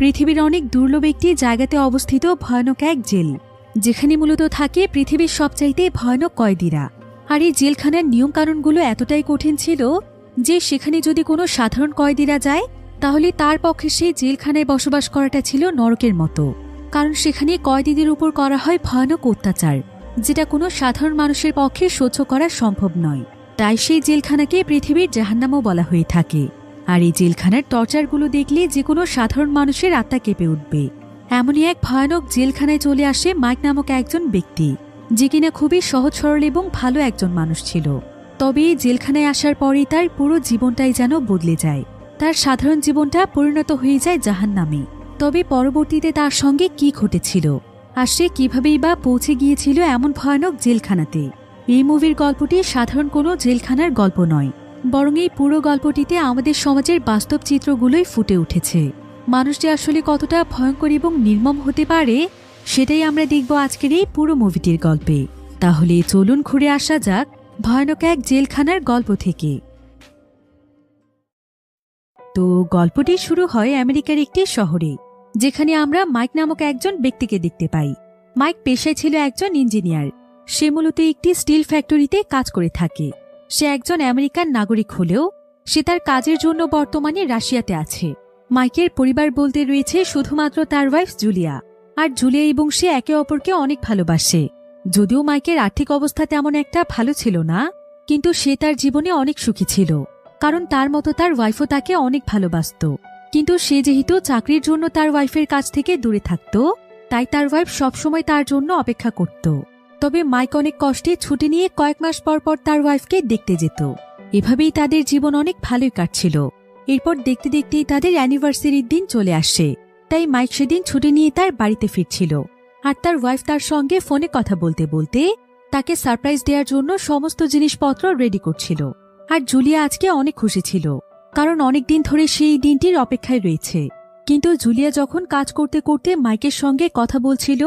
পৃথিবীর অনেক দুর্লভ একটি জায়গাতে অবস্থিত ভয়ানক এক জেল, যেখানে মূলত থাকে পৃথিবীর সবচাইতে ভয়ানক কয়েদিরা। আর এই জেলখানার নিয়মকানুনগুলো এতটাই কঠিন ছিল যে সেখানে যদি কোনো সাধারণ কয়েদিরা যায় তাহলে তার পক্ষে সেই জেলখানায় বসবাস করাটা ছিল নরকের মতো। কারণ সেখানে কয়েদিদের উপর করা হয় ভয়ানক অত্যাচার, যেটা কোনো সাধারণ মানুষের পক্ষে সহ্য করা সম্ভব নয়। তাই সেই জেলখানাকে পৃথিবীর জাহান্নামও বলা হয়ে থাকে। আর এই জেলখানার টর্চারগুলো দেখলে যে কোনো সাধারণ মানুষের আত্মা কেঁপে উঠবে। এমনই এক ভয়ানক জেলখানায় চলে আসে মাইক নামক একজন ব্যক্তি, যে কিনা খুবই সহজ সরল এবং ভালো একজন মানুষ ছিল। তবে এই জেলখানায় আসার পরেই তার পুরো জীবনটাই যেন বদলে যায়। তার সাধারণ জীবনটা পরিণত হয়ে যায় জাহান্নামে। তবে পরবর্তীতে তার সঙ্গে কি ঘটেছিল আর সে কিভাবেই বা পৌঁছে গিয়েছিল এমন ভয়ানক জেলখানাতে, এই মুভির গল্পটি সাধারণ কোনো জেলখানার গল্প নয়, বরং এই পুরো গল্পটিতে আমাদের সমাজের বাস্তব চিত্রগুলোই ফুটে উঠেছে। মানুষ যে আসলে কতটা ভয়ঙ্কর এবং নির্মম হতে পারে সেটাই আমরা দেখব আজকের এই পুরো মুভিটির গল্পে। তাহলে চলুন ঘুরে আসা যাক ভয়ানক এক জেলখানার গল্প থেকে। তো গল্পটি শুরু হয় আমেরিকার একটি শহরে, যেখানে আমরা মাইক নামক একজন ব্যক্তিকে দেখতে পাই। মাইক পেশায় ছিল একজন ইঞ্জিনিয়ার। সে মূলত একটি স্টিল ফ্যাক্টরিতে কাজ করে থাকে। সে একজন আমেরিকান নাগরিক হলেও সে তার কাজের জন্য বর্তমানে রাশিয়াতে আছে। মাইকের পরিবার বলতে রয়েছে শুধুমাত্র তার ওয়াইফ জুলিয়া। আর জুলিয়া এবং সে একে অপরকে অনেক ভালোবাসে। যদিও মাইকের আর্থিক অবস্থা তেমন একটা ভালো ছিল না, কিন্তু সে তার জীবনে অনেক সুখী ছিল, কারণ তার মতো তার ওয়াইফও তাকে অনেক ভালোবাসত। কিন্তু সে যেহেতু চাকরির জন্য তার ওয়াইফের কাছ থেকে দূরে থাকত, তাই তার ওয়াইফ সবসময় তার জন্য অপেক্ষা করত। তবে মাইক অনেক কষ্টে ছুটি নিয়ে কয়েক মাস পর পর তার ওয়াইফকে দেখতে যেত। এভাবেই তাদের জীবন অনেক ভালোই কাটছিল। এরপর দেখতে দেখতেই তাদের অ্যানিভার্সারির দিন চলে আসে। তাই মাইক সেদিন ছুটি নিয়ে তার বাড়িতে ফিরছিল। আর তার ওয়াইফ তার সঙ্গে ফোনে কথা বলতে বলতে তাকে সারপ্রাইজ দেওয়ার জন্য সমস্ত জিনিসপত্র রেডি করছিল। আর জুলিয়া আজকে অনেক খুশি ছিল, কারণ অনেকদিন ধরে সেই দিনটির অপেক্ষায় রয়েছে। কিন্তু জুলিয়া যখন কাজ করতে করতে মাইকের সঙ্গে কথা বলছিল,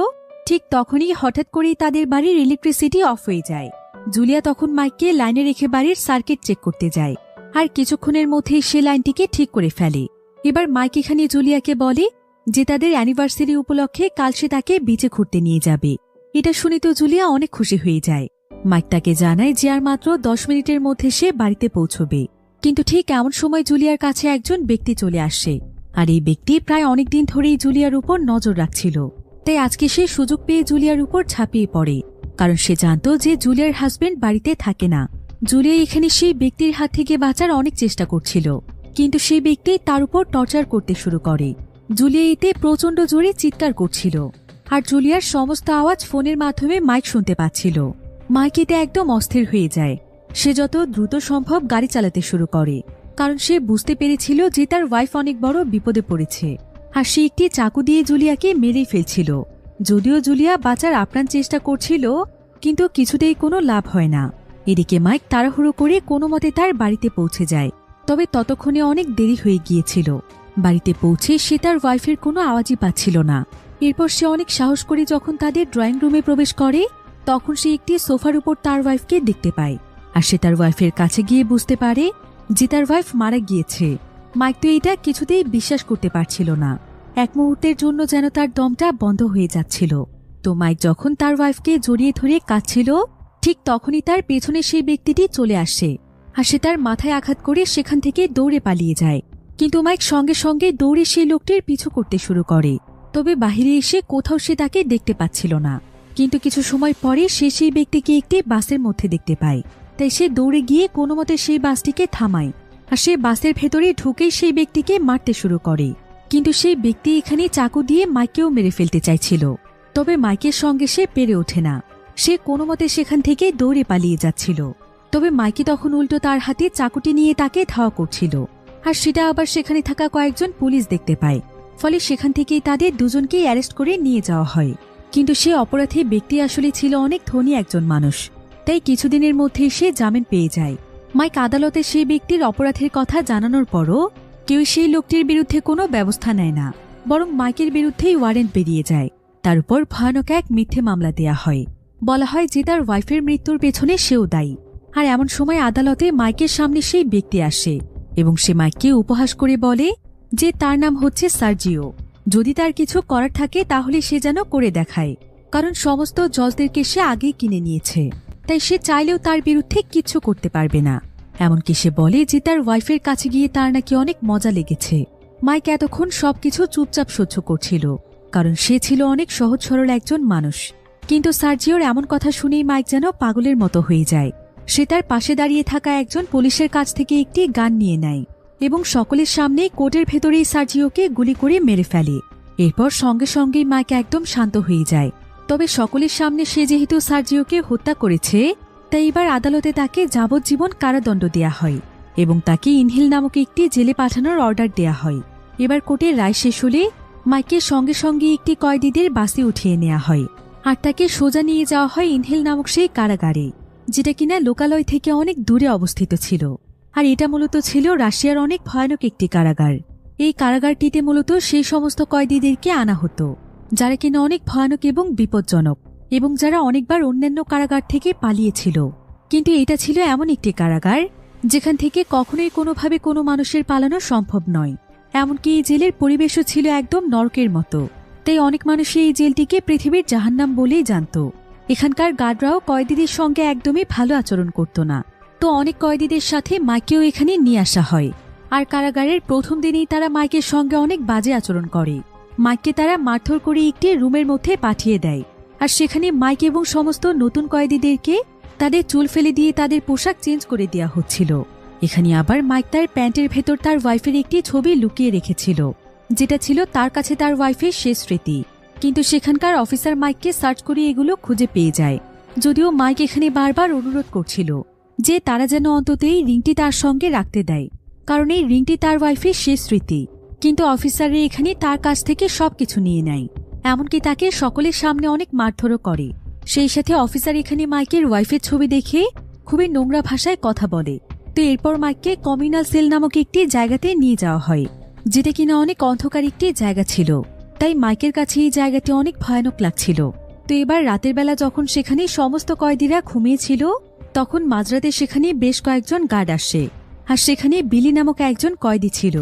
ঠিক তখনই হঠাৎ করেই তাদের বাড়ির ইলেকট্রিসিটি অফ হয়ে যায়। জুলিয়া তখন মাইককে লাইনে রেখে বাড়ির সার্কিট চেক করতে যায়। আর কিছুক্ষণের মধ্যেই সে লাইনটিকে ঠিক করে ফেলে। এবার মাইক এখানে জুলিয়াকে বলে যে তাদের অ্যানিভার্সারি উপলক্ষে কাল সে তাকে বিচে ঘুরতে নিয়ে যাবে। এটা শুনে তো জুলিয়া অনেক খুশি হয়ে যায়। মাইক তাকে জানায় যে আর মাত্র 10 মিনিটের মধ্যে সে বাড়িতে পৌঁছবে। কিন্তু ঠিক এমন সময় জুলিয়ার কাছে একজন ব্যক্তি চলে আসে। আর এই ব্যক্তি প্রায় অনেকদিন ধরেই জুলিয়ার উপর নজর রাখছিল। তাই আজকে সে সুযোগ পেয়ে জুলিয়ার উপর ঝাঁপিয়ে পড়ে, কারণ সে জানত যে জুলিয়ার হাজবেন্ড বাড়িতে থাকে না। জুলিয়া এখানে সেই ব্যক্তির হাত থেকে বাঁচার অনেক চেষ্টা করছিল, কিন্তু সেই ব্যক্তি তার উপর টর্চার করতে শুরু করে। জুলিয়া এতে প্রচণ্ড জোরে চিৎকার করছিল, আর জুলিয়ার সমস্ত আওয়াজ ফোনের মাধ্যমে মাইক শুনতে পাচ্ছিল। মাইক এতে একদম অস্থির হয়ে যায়। সে যত দ্রুত সম্ভব গাড়ি চালাতে শুরু করে, কারণ সে বুঝতে পেরেছিল যে তার ওয়াইফ অনেক বড় বিপদে পড়েছে। আর সে একটি চাকু দিয়ে জুলিয়াকে মেরেই ফেলছিল। যদিও জুলিয়া বাঁচার আপ্রাণ চেষ্টা করছিল, কিন্তু কিছুতেই কোনো লাভ হয় না। এদিকে মাইক তাড়াহুড়ো করে কোনো মতে তার বাড়িতে পৌঁছে যায়। তবে ততক্ষণে অনেক দেরি হয়ে গিয়েছিল। বাড়িতে পৌঁছে সে তার ওয়াইফের কোনো আওয়াজই পাচ্ছিল না। এরপর সে অনেক সাহস করে যখন তাদের ড্রয়িং রুমে প্রবেশ করে, তখন সে একটি সোফার উপর তার ওয়াইফকে দেখতে পায়। আর সে তার ওয়াইফের কাছে গিয়ে বুঝতে পারে যে তার ওয়াইফ মারা গিয়েছে। মাইক তো এটা কিছুতেই বিশ্বাস করতে পারছিল না। এক মুহূর্তের জন্য যেন তার দমটা বন্ধ হয়ে যাচ্ছিল। তো মাইক যখন তার ওয়াইফকে জড়িয়ে ধরে কাঁদছিল, ঠিক তখনই তার পেছনে সেই ব্যক্তিটি চলে আসে। আর সে তার মাথায় আঘাত করে সেখান থেকে দৌড়ে পালিয়ে যায়। কিন্তু মাইক সঙ্গে সঙ্গে দৌড়ে সেই লোকটির পিছু করতে শুরু করে। তবে বাহিরে এসে কোথাও সে তাকে দেখতে পাচ্ছিল না। কিন্তু কিছু সময় পরে সে সেই ব্যক্তিকে একটি বাসের মধ্যে দেখতে পায়। তাই সে দৌড়ে গিয়ে কোনো মতে সেই বাসটিকে থামায়। আর সে বাসের ভেতরে ঢুকেই সেই ব্যক্তিকে মারতে শুরু করে। কিন্তু সেই ব্যক্তি এখানে চাকু দিয়ে মাইককেও মেরে ফেলতে চাইছিল। তবে মাইকের সঙ্গে সে পেরে ওঠে না। সে কোনো মতে সেখান থেকে দৌড়ে পালিয়ে যাচ্ছিল। তবে মাইকি তখন উল্টো তার হাতে চাকুটি নিয়ে তাকে ধাওয়া করছিল। আর সেটা আবার সেখানে থাকা কয়েকজন পুলিশ দেখতে পায়। ফলে সেখান থেকেই তাদের দুজনকেই অ্যারেস্ট করে নিয়ে যাওয়া হয়। কিন্তু সে অপরাধী ব্যক্তি আসলে ছিল অনেক ধনী একজন মানুষ। তাই কিছুদিনের মধ্যেই সে জামিন পেয়ে যায়। মাইক আদালতে সেই ব্যক্তির অপরাধের কথা জানানোর পরও কেউ সেই লোকটির বিরুদ্ধে কোনো ব্যবস্থা নেয় না, বরং মাইকের বিরুদ্ধেই ওয়ারেন্ট বেরিয়ে যায়। তার উপর ভয়ানক এক মিথ্যে মামলা দেয়া হয়। বলা হয় যে তার ওয়াইফের মৃত্যুর পেছনে সেও দায়ী। আর এমন সময় আদালতে মাইকের সামনে সেই ব্যক্তি আসে এবং সে মাইককে উপহাস করে বলে যে তার নাম হচ্ছে সার্জিও। আর সে তার ওয়াইফের মৃত্যুর পেছনে দায়ী। আর এমন সময় আদালতে মাইকের সামনে সেই ব্যক্তি আসে এবং সে মাইককে উপহাস করে বলে যে তার নাম হচ্ছে সার্জিও। আর সে তার ওয়াইফের মৃত্যুর পেছনে দায়ী। আর এমন সময় আদালতে মাইকের সামনে সেই ব্যক্তি আসে এবং সে মাইককে উপহাস করে বলে যে তার নাম হচ্ছে সার্জিও। যদি তার কিছু করার থাকে তাহলে সে যেন করে দেখায়, কারণ সমস্ত জজদেরকে সে আগেই কিনে নিয়েছে, তাই সে চাইলেও তার বিরুদ্ধে কিচ্ছু করতে পারবে না। এমনকি সে বলে যে তার ওয়াইফের কাছে গিয়ে তার নাকি অনেক মজা লেগেছে। মাইক এতক্ষণ সবকিছু চুপচাপ সহ্য করছিল, কারণ সে ছিল অনেক সহজ সরল একজন মানুষ। কিন্তু সার্জিওর এমন কথা শুনেই মাইক যেন পাগলের মতো হয়ে যায়। সে তার পাশে দাঁড়িয়ে থাকা একজন পুলিশের কাছ থেকে একটি গান নিয়ে নেয় এবং সকলের সামনে কোর্টের ভেতরেই সার্জিওকে গুলি করে মেরে ফেলে। এরপর সঙ্গে সঙ্গেই মাইক একদম শান্ত হয়ে যায়। তবে সকলের সামনে সে যেহেতু সার্জিওকে হত্যা করেছে, তাই এবার আদালতে তাকে যাবজ্জীবন কারাদণ্ড দেয়া হয় এবং তাকে ইনহেল নামক একটি জেলে পাঠানোর অর্ডার দেয়া হয়। এবার কোর্টের রায় শেষ হলে মাইকের সঙ্গে সঙ্গে একটি কয়েদিদের বাসে উঠিয়ে নেওয়া হয় আর তাকে সোজা নিয়ে যাওয়া হয় ইনহেল নামক সেই কারাগারে, যেটা কিনা লোকালয় থেকে অনেক দূরে অবস্থিত ছিল। আর এটা মূলত ছিল রাশিয়ার অনেক ভয়ানক একটি কারাগার। এই কারাগারটিতে মূলত সেই সমস্ত কয়েদিদেরকে আনা হতো যারা কিনা অনেক ভয়ানক এবং বিপজ্জনক এবং যারা অনেকবার অন্যান্য কারাগার থেকে পালিয়েছিল। কিন্তু এটা ছিল এমন একটি কারাগার যেখান থেকে কখনোই কোনোভাবে কোনো মানুষের পালানো সম্ভব নয়। এমনকি এই জেলের পরিবেশও ছিল একদম নরকের মতো, তাই অনেক মানুষই এই জেলটিকে পৃথিবীর জাহান্নাম বলেই জানত। এখানকার গার্ডরাও কয়েদিদের সঙ্গে একদমই ভালো আচরণ করত না, তো অনেক কয়েদিদের সাথে মাইকেও এখানে নিয়ে আসা হয়। আর কারাগারের প্রথম দিনেই তারা মাইকের সঙ্গে অনেক বাজে আচরণ করে। মাইককে তারা মারধর করে একটি রুমের মধ্যে পাঠিয়ে দেয়, আর সেখানে মাইক এবং সমস্ত নতুন কয়েদিদেরকে তাদের চুল ফেলে দিয়ে তাদের পোশাক চেঞ্জ করে দেওয়া হচ্ছিল। এখানে আবার মাইক তার প্যান্টের ভেতর তার ওয়াইফের একটি ছবি লুকিয়ে রেখেছিল, যেটা ছিল তার কাছে তার ওয়াইফের শেষ স্মৃতি। কিন্তু সেখানকার অফিসার মাইককে সার্চ করে এগুলো খুঁজে পেয়ে যায়, যদিও মাইক এখানে বারবার অনুরোধ করছিল যে তারা যেন অন্তত এই রিংটি তার সঙ্গে রাখতে দেয়, কারণ এই রিংটি তার ওয়াইফের শেষ স্মৃতি। কিন্তু অফিসাররা এখানে তার কাছ থেকে সবকিছু নিয়ে নেয়, এমনকি তাকে সকলের সামনে অনেক মারধরও করে। সেই সাথে অফিসার এখানে মাইকের ওয়াইফের ছবি দেখে খুবই নোংরা ভাষায় কথা বলে। তো এরপর মাইককে কমিউনাল সেল নামক একটি জায়গাতে নিয়ে যাওয়া হয়, যেটা কিনা অনেক অন্ধকার একটি জায়গা ছিল। তাই মাইকের কাছে এই জায়গাটি অনেক ভয়ানক লাগছিল। তো এবার রাতের বেলা যখন সেখানে সমস্ত কয়েদিরা ঘুমিয়েছিল, তখন মাঝরাতে সেখানে বেশ কয়েকজন গার্ড আসে, আর সেখানে বিলি নামক একজন কয়েদি ছিল।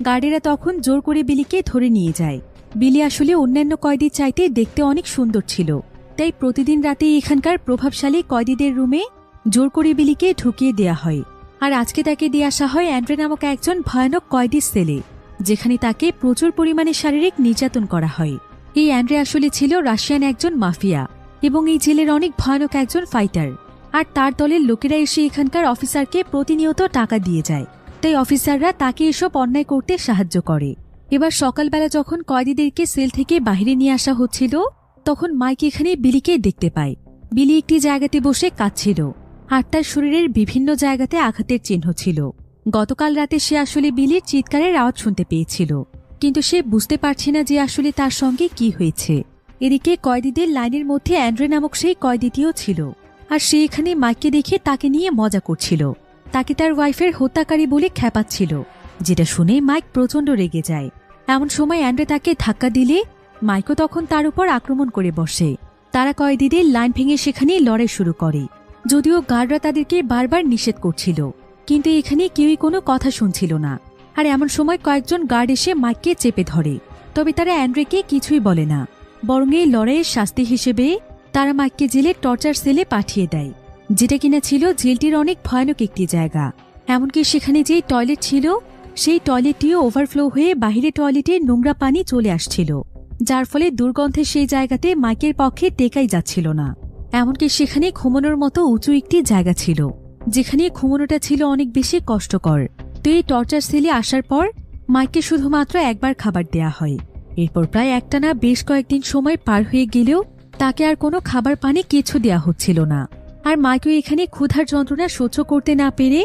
গার্ডেরা তখন জোর করে বিলিকে ধরে নিয়ে যায়। বিলি আসলে অন্যান্য কয়েদির চাইতে দেখতে অনেক সুন্দর ছিল, তাই প্রতিদিন রাতে এখানকার প্রভাবশালী কয়েদিদের রুমে জোর করে বিলিকে ঢুকিয়ে দেয়া হয়। আর আজকে তাকে দিয়ে আসা হয় অ্যান্ড্রে নামক একজন ভয়ানক কয়েদির সেলে, যেখানে তাকে প্রচুর পরিমাণে শারীরিক নির্যাতন করা হয়। এই অ্যান্ড্রে আসলে ছিল রাশিয়ান একজন মাফিয়া এবং এই জেলের অনেক ভয়ানক একজন ফাইটার। আর তার দলের লোকেরা এসে এখানকার অফিসারকে প্রতিনিয়ত টাকা দিয়ে যায়, তাই অফিসাররা তাকে এসব অন্যায় করতে সাহায্য করে। এবার সকালবেলা যখন কয়েদিদেরকে সেল থেকে বাহিরে নিয়ে আসা হচ্ছিল, তখন মাইক এখানে বিলিকে দেখতে পায়। বিলি একটি জায়গাতে বসে কাঁদছিল, আর তার শরীরের বিভিন্ন জায়গাতে আঘাতের চিহ্ন ছিল। গতকাল রাতে সে আসলে বিলির চিৎকারের আওয়াজ শুনতে পেয়েছিল, কিন্তু সে বুঝতে পারছে না যে আসলে তার সঙ্গে কি হয়েছে। এদিকে কয়েদিদের লাইনের মধ্যে অ্যান্ড্রে নামক সেই কয়েদিটিও ছিল, আর সে এখানে মাইককে দেখে তাকে নিয়ে মজা করছিল, তাকে তার ওয়াইফের হত্যাকারী বলে খ্যাপাচ্ছিল, যেটা শুনে মাইক প্রচণ্ড রেগে যায়। এমন সময় অ্যান্ড্রে তাকে ধাক্কা দিলে মাইকও তখন তার উপর আক্রমণ করে বসে। তারা কয়েদিদের লাইন ভেঙে সেখানে লড়াই শুরু করে, যদিও গার্ডরা তাদেরকে বারবার নিষেধ করছিল, কিন্তু এখানে কেউই কোনো কথা শুনছিল না। আর এমন সময় কয়েকজন গার্ড এসে মাইককে চেপে ধরে, তবে তারা অ্যান্ড্রেকে কিছুই বলে না, বরং এই লড়াইয়ের শাস্তি হিসেবে তারা মাইককে জেলের টর্চার সেলে পাঠিয়ে দেয়, যেটা কিনা ছিল জেলটির অনেক ভয়ানক একটি জায়গা। এমনকি সেখানে যেই টয়লেট ছিল, সেই টয়লেটটিও ওভারফ্লো হয়ে বাহিরে টয়লেটে নোংরা পানি চলে আসছিল, যার ফলে দুর্গন্ধে সেই জায়গাতে মাইকের পক্ষে টেকাই যাচ্ছিল না। এমনকি সেখানে ঘুমানোর মতো উঁচু একটি জায়গা ছিল, যেখানে ঘুমানোটা ছিল অনেক বেশি কষ্টকর। তো এই টর্চার সেলে আসার পর মাইককে শুধুমাত্র একবার খাবার দেয়া হয়। এরপর প্রায় একটানা বেশ কয়েকদিন সময় পার হয়ে গেলেও তাকে আর কোনো খাবার পানি কিছু দেয়া হচ্ছিল না। আর মাইকও এখানে ক্ষুধার যন্ত্রণা সহ্য করতে না পেরে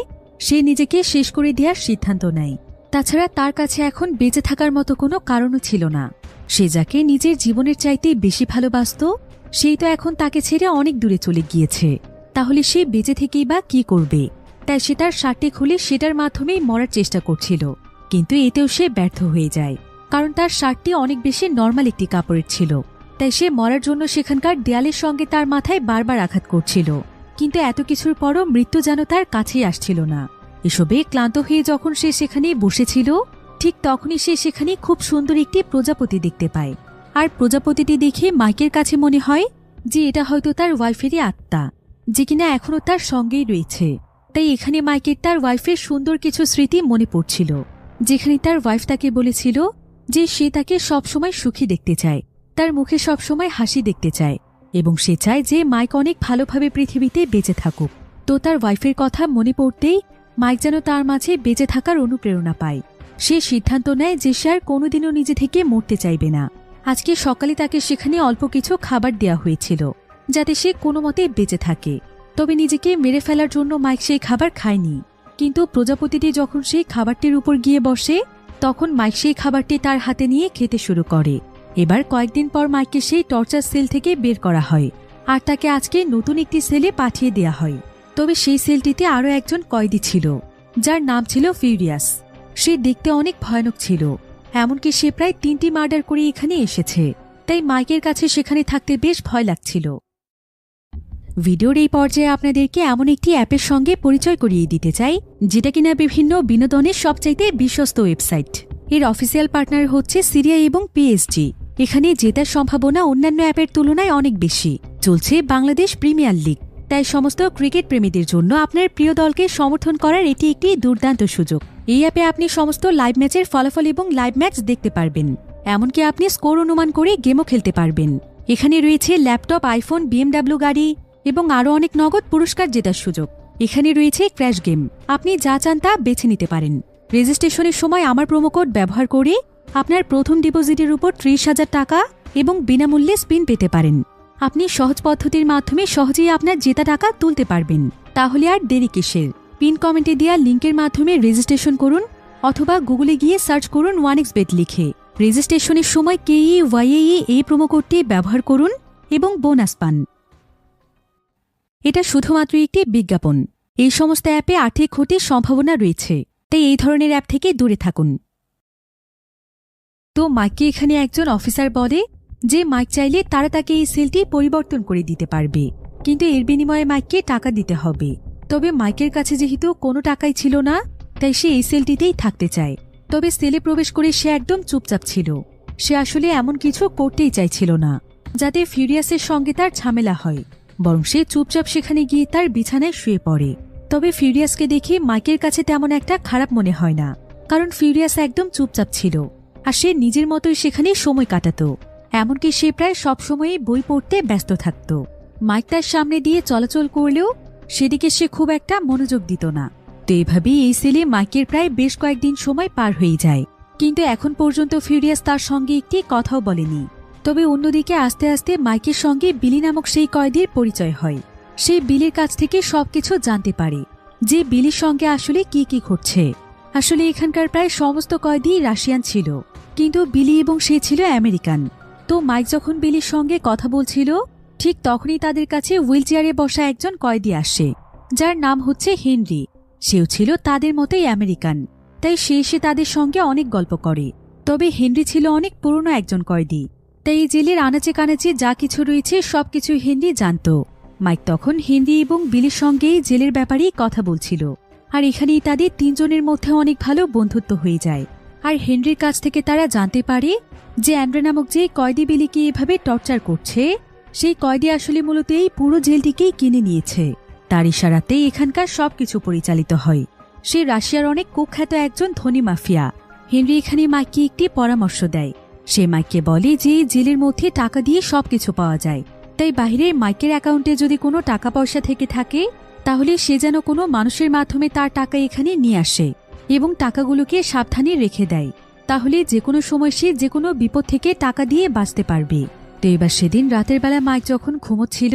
সে নিজেকে শেষ করে দেওয়ার সিদ্ধান্ত নেয়। তাছাড়া তার কাছে এখন বেঁচে থাকার মতো কোনো কারণও ছিল না। সে যাকে নিজের জীবনের চাইতে বেশি ভালোবাসত, সেই তো এখন তাকে ছেড়ে অনেক দূরে চলে গিয়েছে। তাহলে সে বেঁচে থেকেই বা কি করবে? তাই সে তার শার্টটি খুলে সেটার মাধ্যমেই মরার চেষ্টা করছিল, কিন্তু এতেও সে ব্যর্থ হয়ে যায়, কারণ তার শার্টটি অনেক বেশি নর্মাল একটি কাপড়ের ছিল। তাই সে মরার জন্য সেখানকার দেয়ালের সঙ্গে তার মাথায় বারবার আঘাত করছিল, কিন্তু এত কিছুর পরও মৃত্যু যেন তার কাছেই আসছিল না। এসবে ক্লান্ত হয়ে যখন সে সেখানে বসেছিল, ঠিক তখনই সে সেখানে খুব সুন্দর একটি প্রজাপতি দেখতে পায়। আর প্রজাপতিটি দেখে মাইকের কাছে মনে হয় যে এটা হয়তো তার ওয়াইফেরই আত্মা, যে কিনা এখনও তার সঙ্গেই রয়েছে। তাই এখানে মাইকের তার ওয়াইফের সুন্দর কিছু স্মৃতি মনে পড়ছিল, যেখানে তার ওয়াইফ তাকে বলেছিল যে সে তাকে সবসময় সুখী দেখতে চায়, তার মুখে সবসময় হাসি দেখতে চায়, এবং সে চায় যে মাইক অনেক ভালোভাবে পৃথিবীতে বেঁচে থাকুক। তো তার ওয়াইফের কথা মনে পড়তেই মাইক যেন তার মাঝে বেঁচে থাকার অনুপ্রেরণা পায়। সে সিদ্ধান্ত নেয় যে সে আর কোনোদিনও নিজে থেকে মরতে চাইবে না। আজকে সকালে তাকে সেখানে অল্প কিছু খাবার দেওয়া হয়েছিল যাতে সে কোনো মতে বেঁচে থাকে। তবে নিজেকে মেরে ফেলার জন্য মাইক সেই খাবার খায়নি। কিন্তু প্রজাপতিটি যখন সেই খাবারটির উপর গিয়ে বসে, তখন মাইক সেই খাবারটি তার হাতে নিয়ে খেতে শুরু করে। এবার কয়েকদিন পর মাইককে সেই টর্চার সেল থেকে বের করা হয়, আর তাকে আজকে নতুন একটি সেলে পাঠিয়ে দেয়া হয়। তবে সেই সেলটিতে আরও একজন কয়েদি ছিল, যার নাম ছিল ফিউরিয়াস। সে দেখতে অনেক ভয়ানক ছিল, এমনকি সে প্রায় 3টি মার্ডার করে এখানে এসেছে। তাই মাইকের কাছে সেখানে থাকতে বেশ ভয় লাগছিল। ভিডিওর এই পর্যায়ে আপনাদেরকে এমন একটি অ্যাপের সঙ্গে পরিচয় করিয়ে দিতে চাই, যেটা কিনা বিভিন্ন বিনোদনের সবচাইতে বিশ্বস্ত ওয়েবসাইট। এর অফিসিয়াল পার্টনার হচ্ছে সিরিয়া এবং পিএসজি। এখানে জেতার সম্ভাবনা অন্যান্য অ্যাপের তুলনায় অনেক বেশি। চলছে বাংলাদেশ প্রিমিয়ার লিগ, তাই সমস্ত ক্রিকেট প্রেমীদের জন্য আপনার প্রিয় দলকে সমর্থন করার এটি একটি দুর্দান্ত সুযোগ। এই অ্যাপে আপনি সমস্ত লাইভ ম্যাচের ফলাফল এবং লাইভ ম্যাচ দেখতে পারবেন, এমনকি আপনি স্কোর অনুমান করে গেমও খেলতে পারবেন। এখানে রয়েছে ল্যাপটপ, আইফোন, বিএমডাব্লিউ গাড়ি এবং আরও অনেক নগদ পুরস্কার জেতার সুযোগ। এখানে রয়েছে ক্র্যাশ গেম, আপনি যা চান তা বেছে নিতে পারেন। রেজিস্ট্রেশনের সময় আমার প্রোমোকোড ব্যবহার করে আপনার প্রথম ডিপোজিটের উপর 30,000 টাকা এবং বিনামূল্যে স্পিন পেতে পারেন। আপনি সহজ পদ্ধতির মাধ্যমে সহজেই আপনার জেতা টাকা তুলতে পারবেন। তাহলে আর দেরি কিসের? পিন কমেন্টে দেওয়া লিঙ্কের মাধ্যমে রেজিস্ট্রেশন করুন, অথবা গুগলে গিয়ে সার্চ করুন 1xbet লিখে। রেজিস্ট্রেশনের সময় KEYAE এই প্রোমোকোডটি ব্যবহার করুন এবং বোনাস পান। এটা শুধুমাত্র একটি বিজ্ঞাপন। এই সমস্ত অ্যাপে আর্থিক ক্ষতির সম্ভাবনা রয়েছে, তাই এই ধরনের অ্যাপ থেকে দূরে থাকুন। তো মাইককে এখানে একজন অফিসার বলে যে মাইক চাইলে তারা তাকে এই সেলটি পরিবর্তন করে দিতে পারবে, কিন্তু এর বিনিময়ে মাইককে টাকা দিতে হবে। তবে মাইকের কাছে যেহেতু কোনো টাকাই ছিল না, তাই সে এই সেলটিতেই থাকতে চায়। তবে সেলে প্রবেশ করে সে একদম চুপচাপ ছিল। সে আসলে এমন কিছু করতেই চাইছিল না যাতে ফিউরিয়াসের সঙ্গে তার ঝামেলা হয়, বরং সে চুপচাপ সেখানে গিয়ে তার বিছানায় শুয়ে পড়ে। তবে ফিউরিয়াসকে দেখে মাইকের কাছে তেমন একটা খারাপ মনে হয় না, কারণ ফিউরিয়াস একদম চুপচাপ ছিল আর সে নিজের মতোই সেখানে সময় কাটাত। এমনকি সে প্রায় সবসময়ই বই পড়তে ব্যস্ত থাকত। মাইক তার সামনে দিয়ে চলাচল করলেও সেদিকে সে খুব একটা মনোযোগ দিত না। তো এভাবেই এই সেলে মাইকের প্রায় বেশ কয়েকদিন সময় পার হয়ে যায়, কিন্তু এখন পর্যন্ত ফিউরিয়াস তার সঙ্গে একটি কথাও বলেনি। তবে অন্যদিকে আস্তে আস্তে মাইকের সঙ্গে বিলি নামক সেই কয়েদির পরিচয় হয়। সেই বিলির কাছ থেকে সবকিছু জানতে পারে যে বিলির সঙ্গে আসলে কি কি ঘটছে। আসলে এখানকার প্রায় সমস্ত কয়েদি রাশিয়ান ছিল, কিন্তু বিলি এবং সে ছিল আমেরিকান। তো মাইক যখন বিলির সঙ্গে কথা বলছিল, ঠিক তখনই তাদের কাছে হুইল চেয়ারে বসা একজন কয়েদি আসে, যার নাম হচ্ছে হেনরি। সেও ছিল তাদের মতোই আমেরিকান, তাই সে এসে তাদের সঙ্গে অনেক গল্প করে। তবে হেনরি ছিল অনেক পুরনো একজন কয়েদি, তাই এই জেলের আনাচে কানাচে যা কিছু রয়েছে সবকিছু হেনরি জানত। মাইক তখন হেনরি এবং বিলির সঙ্গেই জেলের ব্যাপারেই কথা বলছিল, আর এখানেই তাদের 3 জনের মধ্যে অনেক ভালো বন্ধুত্ব হয়ে যায়। আর হেনরির কাছ থেকে তারা জানতে পারে যে অ্যান্ড্রে নামক যে কয়েদি বিলিকে এভাবে টর্চার করছে, সেই কয়েদি আসলে মূলত এই পুরো জেলটিকেই কিনে নিয়েছে। তার ইশারাতেই এখানকার সবকিছু পরিচালিত হয়। সে রাশিয়ার অনেক কুখ্যাত একজন ধনী মাফিয়া। হেনরি এখানে মাইককে একটি পরামর্শ দেয়। সে মাইককে বলে যে জেলের মধ্যে টাকা দিয়ে সবকিছু পাওয়া যায়, তাই বাহিরের মাইকের অ্যাকাউন্টে যদি কোনো টাকা পয়সা থেকে থাকে, তাহলে সে যেন কোনো মানুষের মাধ্যমে তার টাকা এখানে নিয়ে আসে এবং টাকাগুলোকে সাবধানে রেখে দেয়। তাহলে যে কোনো সময় সে যে কোনো বিপদ থেকে টাকা দিয়ে বাঁচতে পারবে। তো এবার সেদিন রাতের বেলা মাইক যখন ঘুমোচ্ছিল,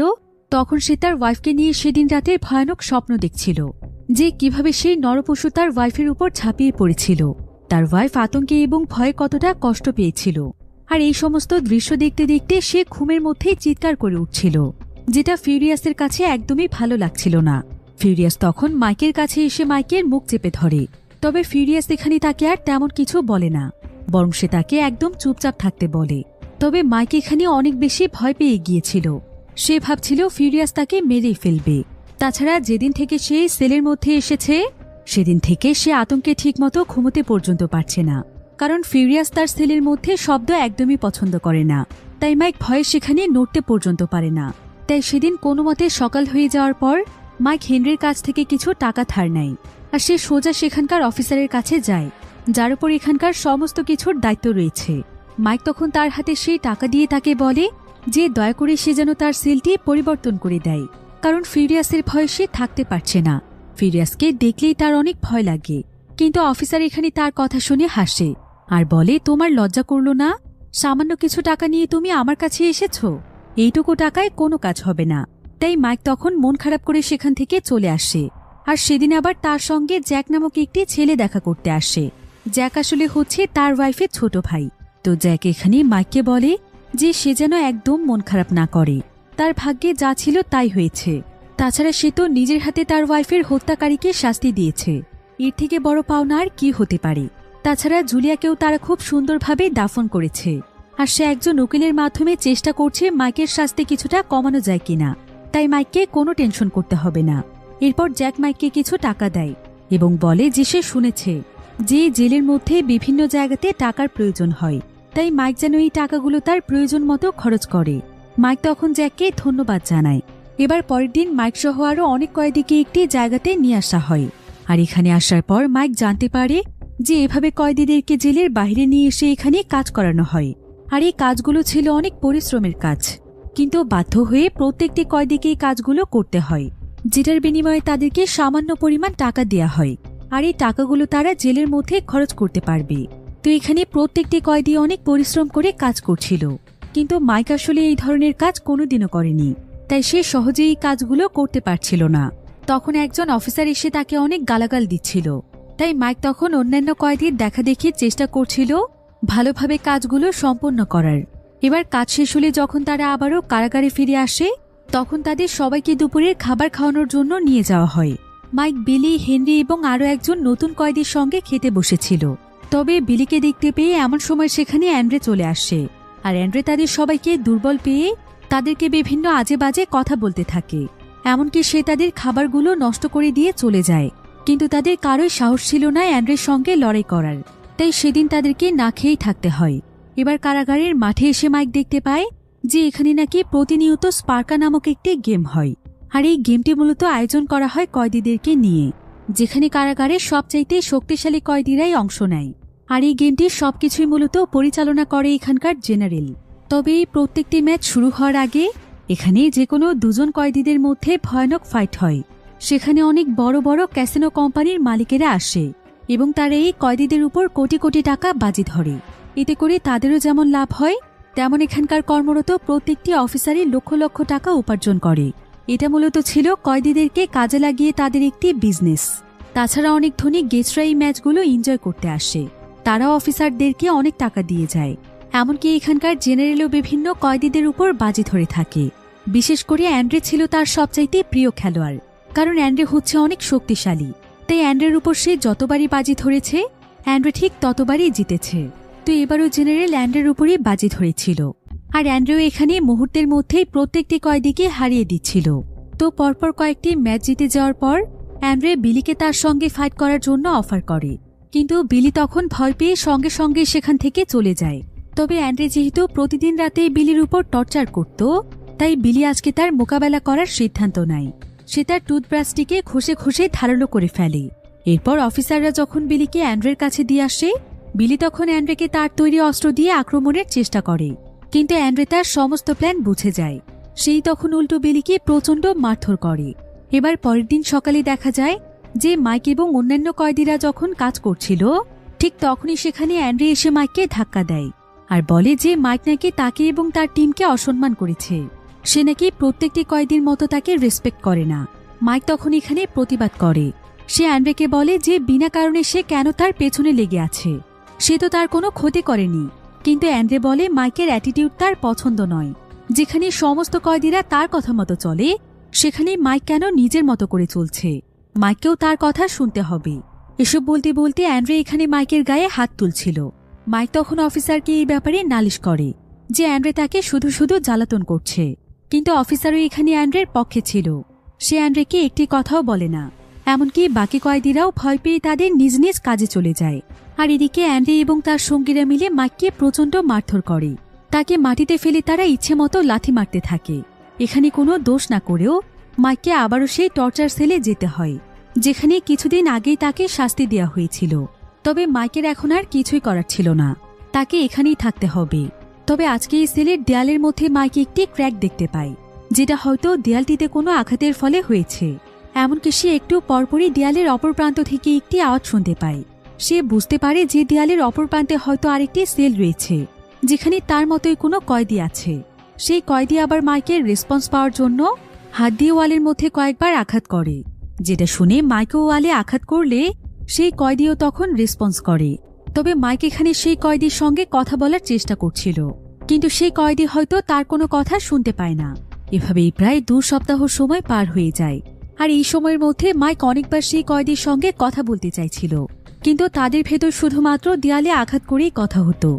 তখন সে তার ওয়াইফকে নিয়ে সেদিন রাতের ভয়ানক স্বপ্ন দেখছিল, যে কিভাবে সেই নরপশু তার ওয়াইফের উপর ঝাঁপিয়ে পড়েছিল। তার ওয়াইফ আতঙ্কে এবং ভয়ে কতটা কষ্ট পেয়েছিল। আর এই সমস্ত দৃশ্য দেখতে দেখতে সে ঘুমের মধ্যেই চিৎকার করে উঠছিল, যেটা ফিউরিয়াসের কাছে একদমই ভালো লাগছিল না। ফিউরিয়াস তখন মাইকের কাছে এসে মাইকের মুখ চেপে ধরে। তবে ফিউরিয়াস এখানে তাকে আর তেমন কিছু বলে না, বরং সে তাকে একদম চুপচাপ থাকতে বলে। তবে মাইক এখানে অনেক বেশি ভয় পেয়ে গিয়েছিল। সে ভাবছিল ফিউরিয়াস তাকে মেরেই ফেলবে। তাছাড়া যেদিন থেকে সে সেলের মধ্যে এসেছে, সেদিন থেকে সে আতঙ্কে ঠিকমতো ঘুমোতে পর্যন্ত পারছে না। কারণ ফিউরিয়াস তার সেলের মধ্যে শব্দ একদমই পছন্দ করে না। তাই মাইক ভয়ে সেখানে নড়তে পর্যন্ত পারে না। তাই সেদিন কোনো মতে সকাল হয়ে যাওয়ার পর মাইক হেনরির কাছ থেকে কিছু টাকা ধার নেয়, আর সে সোজা সেখানকার অফিসারের কাছে যায়, যার উপর এখানকার সমস্ত কিছুর দায়িত্ব রয়েছে। মাইক তখন তার হাতে সেই টাকা দিয়ে তাকে বলে যে দয়া করে সে যেন তার সেলটি পরিবর্তন করে দেয়, কারণ ফিউরিয়াসের ভয়ে সে থাকতে পারছে না। ফিউরিয়াসকে দেখলেই তার অনেক ভয় লাগে, কিন্তু অফিসার এখানে তার কথা শুনে হাসে আর বলে, তোমার লজ্জা করলো না? সামান্য কিছু টাকা নিয়ে তুমি আমার কাছে এসেছ? এইটুকু টাকায় কোনো কাজ হবে না। তাই মাইক তখন মন খারাপ করে সেখান থেকে চলে আসে। আর সেদিন আবার তার সঙ্গে জ্যাক নামক একটি ছেলে দেখা করতে আসে। জ্যাক আসলে হচ্ছে তার ওয়াইফের ছোট ভাই। তো জ্যাক এখানে মাইককে বলে যে সে যেন একদম মন খারাপ না করে, তার ভাগ্যে যা ছিল তাই হয়েছে। তাছাড়া সে তো নিজের হাতে তার ওয়াইফের হত্যাকারীকে শাস্তি দিয়েছে, এর থেকে বড় পাওনা আর কি হতে পারে। তাছাড়া জুলিয়াকেও তারা খুব সুন্দরভাবে দাফন করেছে, আর সে একজন উকিলের মাধ্যমে চেষ্টা করছে মাইকের শাস্তি কিছুটা কমানো যায় কিনা। তাই মাইককে কোনো টেনশন করতে হবে না। এরপর জ্যাক মাইককে কিছু টাকা দেয় এবং বলে যে সে শুনেছে যে জেলের মধ্যে বিভিন্ন জায়গাতে টাকার প্রয়োজন হয়, তাই মাইক যেন এই টাকাগুলো তার প্রয়োজন মতো খরচ করে। মাইক তখন জ্যাককে ধন্যবাদ জানায়। এবার পরের দিন মাইক সহ আরও অনেক কয়েদিকে একটি জায়গাতে নিয়ে আসা হয়। আর এখানে আসার পর মাইক জানতে পারে যে এভাবে কয়েদিদেরকে জেলের বাইরে নিয়ে এসে এখানে কাজ করানো হয়। আর এই কাজগুলো ছিল অনেক পরিশ্রমের কাজ, কিন্তু বাধ্য হয়ে প্রত্যেকটি কয়েদিকে এই কাজগুলো করতে হয়, যেটার বিনিময়ে তাদেরকে সামান্য পরিমাণ টাকা দেয়া হয়। আর এই টাকাগুলো তারা জেলের মধ্যে খরচ করতে পারবে। তো এখানে প্রত্যেকটি কয়েদি অনেক পরিশ্রম করে কাজ করছিল, কিন্তু মাইক আসলে এই ধরনের কাজ কোনোদিনও করেনি, তাই সে সহজেই এই কাজগুলো করতে পারছিল না। তখন একজন অফিসার এসে তাকে অনেক গালাগাল দিচ্ছিল। তাই মাইক তখন অন্যান্য কয়েদির দেখা দেখির চেষ্টা করছিল ভালোভাবে কাজগুলো সম্পন্ন করার। এবার কাজ শেষ হলে যখন তারা আবারও কারাগারে ফিরে আসে, তখন তাদের সবাইকে দুপুরের খাবার খাওয়ানোর জন্য নিয়ে যাওয়া হয়। মাইক, বিলি, হেনরি এবং আরও একজন নতুন কয়েদির সঙ্গে খেতে বসেছিল। তবে বিলিকে দেখতে পেয়ে এমন সময় সেখানে অ্যান্ড্রে চলে আসে। আর অ্যান্ড্রে তাদের সবাইকে দুর্বল পেয়ে তাদেরকে বিভিন্ন আজে বাজে কথা বলতে থাকে। এমনকি সে তাদের খাবারগুলো নষ্ট করে দিয়ে চলে যায়। কিন্তু তাদের কারোই সাহস ছিল না অ্যান্ড্রের সঙ্গে লড়াই করার, তাই সেদিন তাদেরকে না খেয়েই থাকতে হয়। এবার কারাগারের মাঠে এসে মাইক দেখতে পায় যে এখানে নাকি প্রতিনিয়ত স্পার্কা নামক একটি গেম হয়। আর এই গেমটি মূলত আয়োজন করা হয় কয়েদিদেরকে নিয়ে, যেখানে কারাগারের সবচাইতে শক্তিশালী কয়েদিরাই অংশ নেয়। আর এই গেমটির সবকিছুই মূলত পরিচালনা করে এখানকার জেনারেল। তবে এই প্রত্যেকটি ম্যাচ শুরু হওয়ার আগে এখানে যে কোনো দুজন কয়েদিদের মধ্যে ভয়ানক ফাইট হয়। সেখানে অনেক বড় বড় ক্যাসিনো কোম্পানির মালিকেরা আসে এবং তারা এই কয়েদিদের উপর কোটি কোটি টাকা বাজি ধরে। এতে করে তাদেরও যেমন লাভ হয়, তেমন এখানকার কর্মরত প্রত্যেকটি অফিসারই লক্ষ লক্ষ টাকা উপার্জন করে। এটা মূলত ছিল কয়েদিদেরকে কাজে লাগিয়ে তাদের একটি বিজনেস। তাছাড়া অনেক ধনী গেস্টরা এই ম্যাচগুলো এনজয় করতে আসে, তারাও অফিসারদেরকে অনেক টাকা দিয়ে যায়। এমনকি এখানকার জেনারেলও বিভিন্ন কয়েদিদের উপর বাজি ধরে থাকে। বিশেষ করে অ্যান্ড্রে ছিল তার সবচাইতে প্রিয় খেলোয়াড়, কারণ অ্যান্ড্রে হচ্ছে অনেক শক্তিশালী। তাই অ্যান্ড্রের উপর সে যতবারই বাজি ধরেছে, অ্যান্ড্রে ঠিক ততবারই জিতেছে। তো এবারও জেনারেল অ্যান্ড্রের উপরই বাজি ধরেছিল, আর অ্যান্ড্রেও এখানে মুহূর্তের মধ্যেই প্রত্যেকটি কয়েদিকে হারিয়ে দিচ্ছিল। তো পরপর কয়েকটি ম্যাচ জিতে যাওয়ার পর অ্যান্ড্রে বিলিকে তার সঙ্গে ফাইট করার জন্য অফার করে, কিন্তু বিলি তখন ভয় পেয়ে সঙ্গে সঙ্গে সেখান থেকে চলে যায়। তবে অ্যান্ড্রে যেহেতু প্রতিদিন রাতে বিলির উপর টর্চার করত, তাই বিলি আজকে তার মোকাবেলা করার সিদ্ধান্ত নেয়। সে তার টুথব্রাশটিকে ঘষে ঘষে ধারালো করে ফেলে। এরপর অফিসাররা যখন বিলিকে অ্যান্ড্রের কাছে দিয়ে আসে, বিলি তখন অ্যান্ড্রেকে তার তৈরি অস্ত্র দিয়ে আক্রমণের চেষ্টা করে, কিন্তু অ্যান্ড্রে তার সমস্ত প্ল্যান বুঝে যায়। সেই তখন উল্টো বিলিকে প্রচণ্ড মারধর করে। এবার পরের দিন সকালে দেখা যায় যে মাইক এবং অন্যান্য কয়েদিরা যখন কাজ করছিল, ঠিক তখনই সেখানে অ্যান্ড্রে এসে মাইককে ধাক্কা দেয় আর বলে যে মাইক নাকি তাকে এবং তার টিমকে অসম্মান করেছে। সে নাকি প্রত্যেকটি কয়েদির মতো তাকে রেসপেক্ট করে না। মাইক তখন এখানে প্রতিবাদ করে। সে অ্যান্ড্রেকে বলে যে বিনা কারণে সে কেন তার পেছনে লেগে আছে, সে তো তার কোনো ক্ষতি করেনি। কিন্তু অ্যান্ড্রে বলে মাইকের অ্যাটিটিউড তার পছন্দ নয়। যেখানে সমস্ত কয়েদিরা তার কথা মতো চলে, সেখানে মাইক কেন নিজের মতো করে চলছে, মাইককেও তার কথা শুনতে হবে। এসব বলতে বলতে অ্যান্ড্রে এখানে মাইকের গায়ে হাত তুলছিল। মাইক তখন অফিসারকে এই ব্যাপারে নালিশ করে যে অ্যান্ড্রে তাকে শুধু শুধু জ্বালাতন করছে, কিন্তু অফিসারও এখানে অ্যান্ড্রের পক্ষে ছিল। সে অ্যান্ড্রেকে একটি কথাও বলে না। এমনকি বাকি কয়েদিরাও ভয় পেয়ে তাদের নিজ নিজ কাজে চলে যায়। আর এদিকে অ্যান্ডি এবং তার সঙ্গীরা মিলে মাইককে প্রচণ্ড মারধর করে। তাকে মাটিতে ফেলে তারা ইচ্ছে মতো লাথি মারতে থাকে। এখানে কোনো দোষ না করেও মাইককে আবারও সেই টর্চার সেলে যেতে হয়, যেখানে কিছুদিন আগেই তাকে শাস্তি দেওয়া হয়েছিল। তবে মাইকের এখন আর কিছুই করার ছিল না, তাকে এখানেই থাকতে হবে। তবে আজকে এই সেলের দেয়ালের মধ্যে মাইক একটি ক্র্যাক দেখতে পায়, যেটা হয়তো দেয়ালটিতে কোনো আঘাতের ফলে হয়েছে। এমনকি সে একটু পরপরই দেয়ালের অপর প্রান্ত থেকে একটি আওয়াজ শুনতে পায়। সে বুঝতে পারে যে দেয়ালের অপর প্রান্তে হয়তো আরেকটি সেল রয়েছে, যেখানে তার মতোই কোনো কয়েদি আছে। সেই কয়েদি আবার মাইকের রেসপন্স পাওয়ার জন্য হাত দিয়ে ওয়ালের মধ্যে কয়েকবার আঘাত করে, যেটা শুনে মাইকও ওয়ালে আঘাত করলে সেই কয়েদিও তখন রেসপন্স করে। তবে মাইক এখানে সেই কয়েদির সঙ্গে কথা বলার চেষ্টা করছিল, কিন্তু সেই কয়েদি হয়তো তার কোনো কথা শুনতে পায় না। এভাবেই প্রায় 2 সপ্তাহ সময় পার হয়ে যায়। আর এই সময়ের মধ্যে মাইক অনেকবার সেই কয়েদির সঙ্গে কথা বলতে চাইছিল, কিন্তু তাদের ভেতর শুধুমাত্র দেয়ালে আঘাত করেই কথা হতো,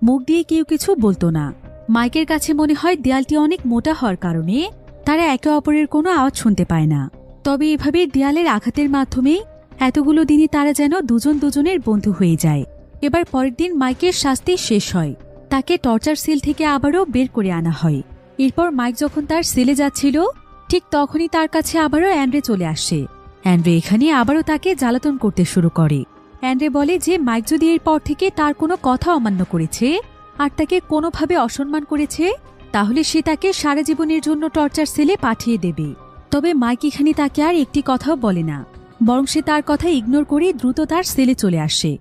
মুখ দিয়ে কেউ কিছু বলতো না। মাইকের কাছে মনে হয় দেয়ালটি অনেক মোটা হওয়ার কারণে তারা একে অপরের কোনো আওয়াজ শুনতে পায় না। তবে এভাবে দেয়ালের আঘাতের মাধ্যমেই এতগুলো দিনই তারা যেন দুজন দুজনের বন্ধু হয়ে যায়। এবার পরের দিন মাইকের শাস্তি শেষ হয়, তাকে টর্চার সেল থেকে আবারও বের করে আনা হয়। এরপর মাইক যখন তার সেলে যাচ্ছিল, ঠিক তখনই তার কাছে আবারও অ্যান্ড্রে চলে আসে। অ্যান্ড্রে এখানে আবারও তাকে জ্বালাতন করতে শুরু করে। অ্যান্ড্রে বলে যে মাইক যদি এরপর থেকে তার কোনো কথা অমান্য করেছে আর তাকে কোনোভাবে অসম্মান করেছে, তাহলে সে তাকে সারা জীবনের জন্য টর্চার সেলে পাঠিয়ে দেবে। তবে মাইক এখানে তাকে আর একটি কথাও বলে না, বরং সে তার কথা ইগনোর করে দ্রুত তার সেলে চলে আসে,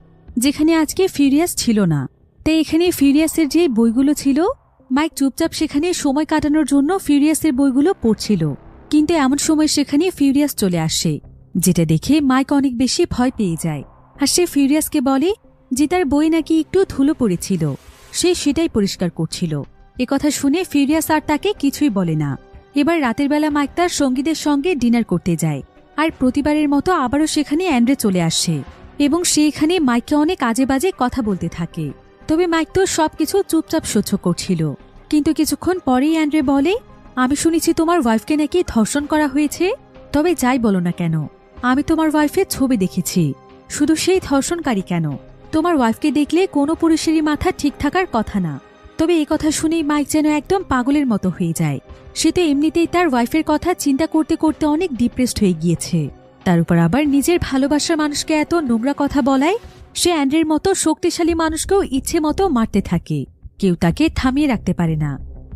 যেখানে আজকে ফিউরিয়াস ছিল না। তাই এখানে ফিউরিয়াসের যে বইগুলো ছিল, মাইক চুপচাপ সেখানে সময় কাটানোর জন্য ফিউরিয়াসের বইগুলো পড়ছিল। কিন্তু এমন সময় সেখানে ফিউরিয়াস চলে আসে, যেটা দেখে মাইক অনেক বেশি ভয় পেয়ে যায়। আর সে ফিউরিয়াসকে বলে যে তার বই নাকি একটু ধুলো পড়েছিল, সে সেটাই পরিষ্কার করছিল। একথা শুনে ফিউরিয়াস আর তাকে কিছুই বলে না। এবার রাতের বেলা মাইক তার সঙ্গীদের সঙ্গে ডিনার করতে যায়, আর প্রতিবারের মতো আবারও সেখানে অ্যান্ড্রে চলে আসে এবং সে এখানে মাইককে অনেক আজে বাজে কথা বলতে থাকে। তবে মাইক তো সবকিছু চুপচাপ সহ্য করছিল। কিন্তু কিছুক্ষণ পরেই অ্যান্ড্রে বলে, আমি শুনেছি তোমার ওয়াইফকে নাকি ধর্ষণ করা হয়েছে। তবে যাই বলো না কেন, আমি তোমার ওয়াইফের ছবি দেখেছি। শুধু সেই ধর্ষণকারী কেন, তোমার ওয়াইফকে দেখলে কোনো পুরুষেরই মাথা ঠিক থাকার কথা না। তবে এই কথা শুনেই মাইক যেন একদম পাগলের মতো হয়ে যায়। সে তো এমনিতেই তার ওয়াইফের কথা চিন্তা করতে করতে অনেক ডিপ্রেসড হয়ে গিয়েছে, তার উপর আবার নিজের ভালোবাসার মানুষকে এত নোংরা কথা বলায় সে অ্যান্ড্রের মতো শক্তিশালী মানুষকেও ইচ্ছে মতো মারতে থাকে। কেউ তাকে থামিয়ে রাখতে পারে না।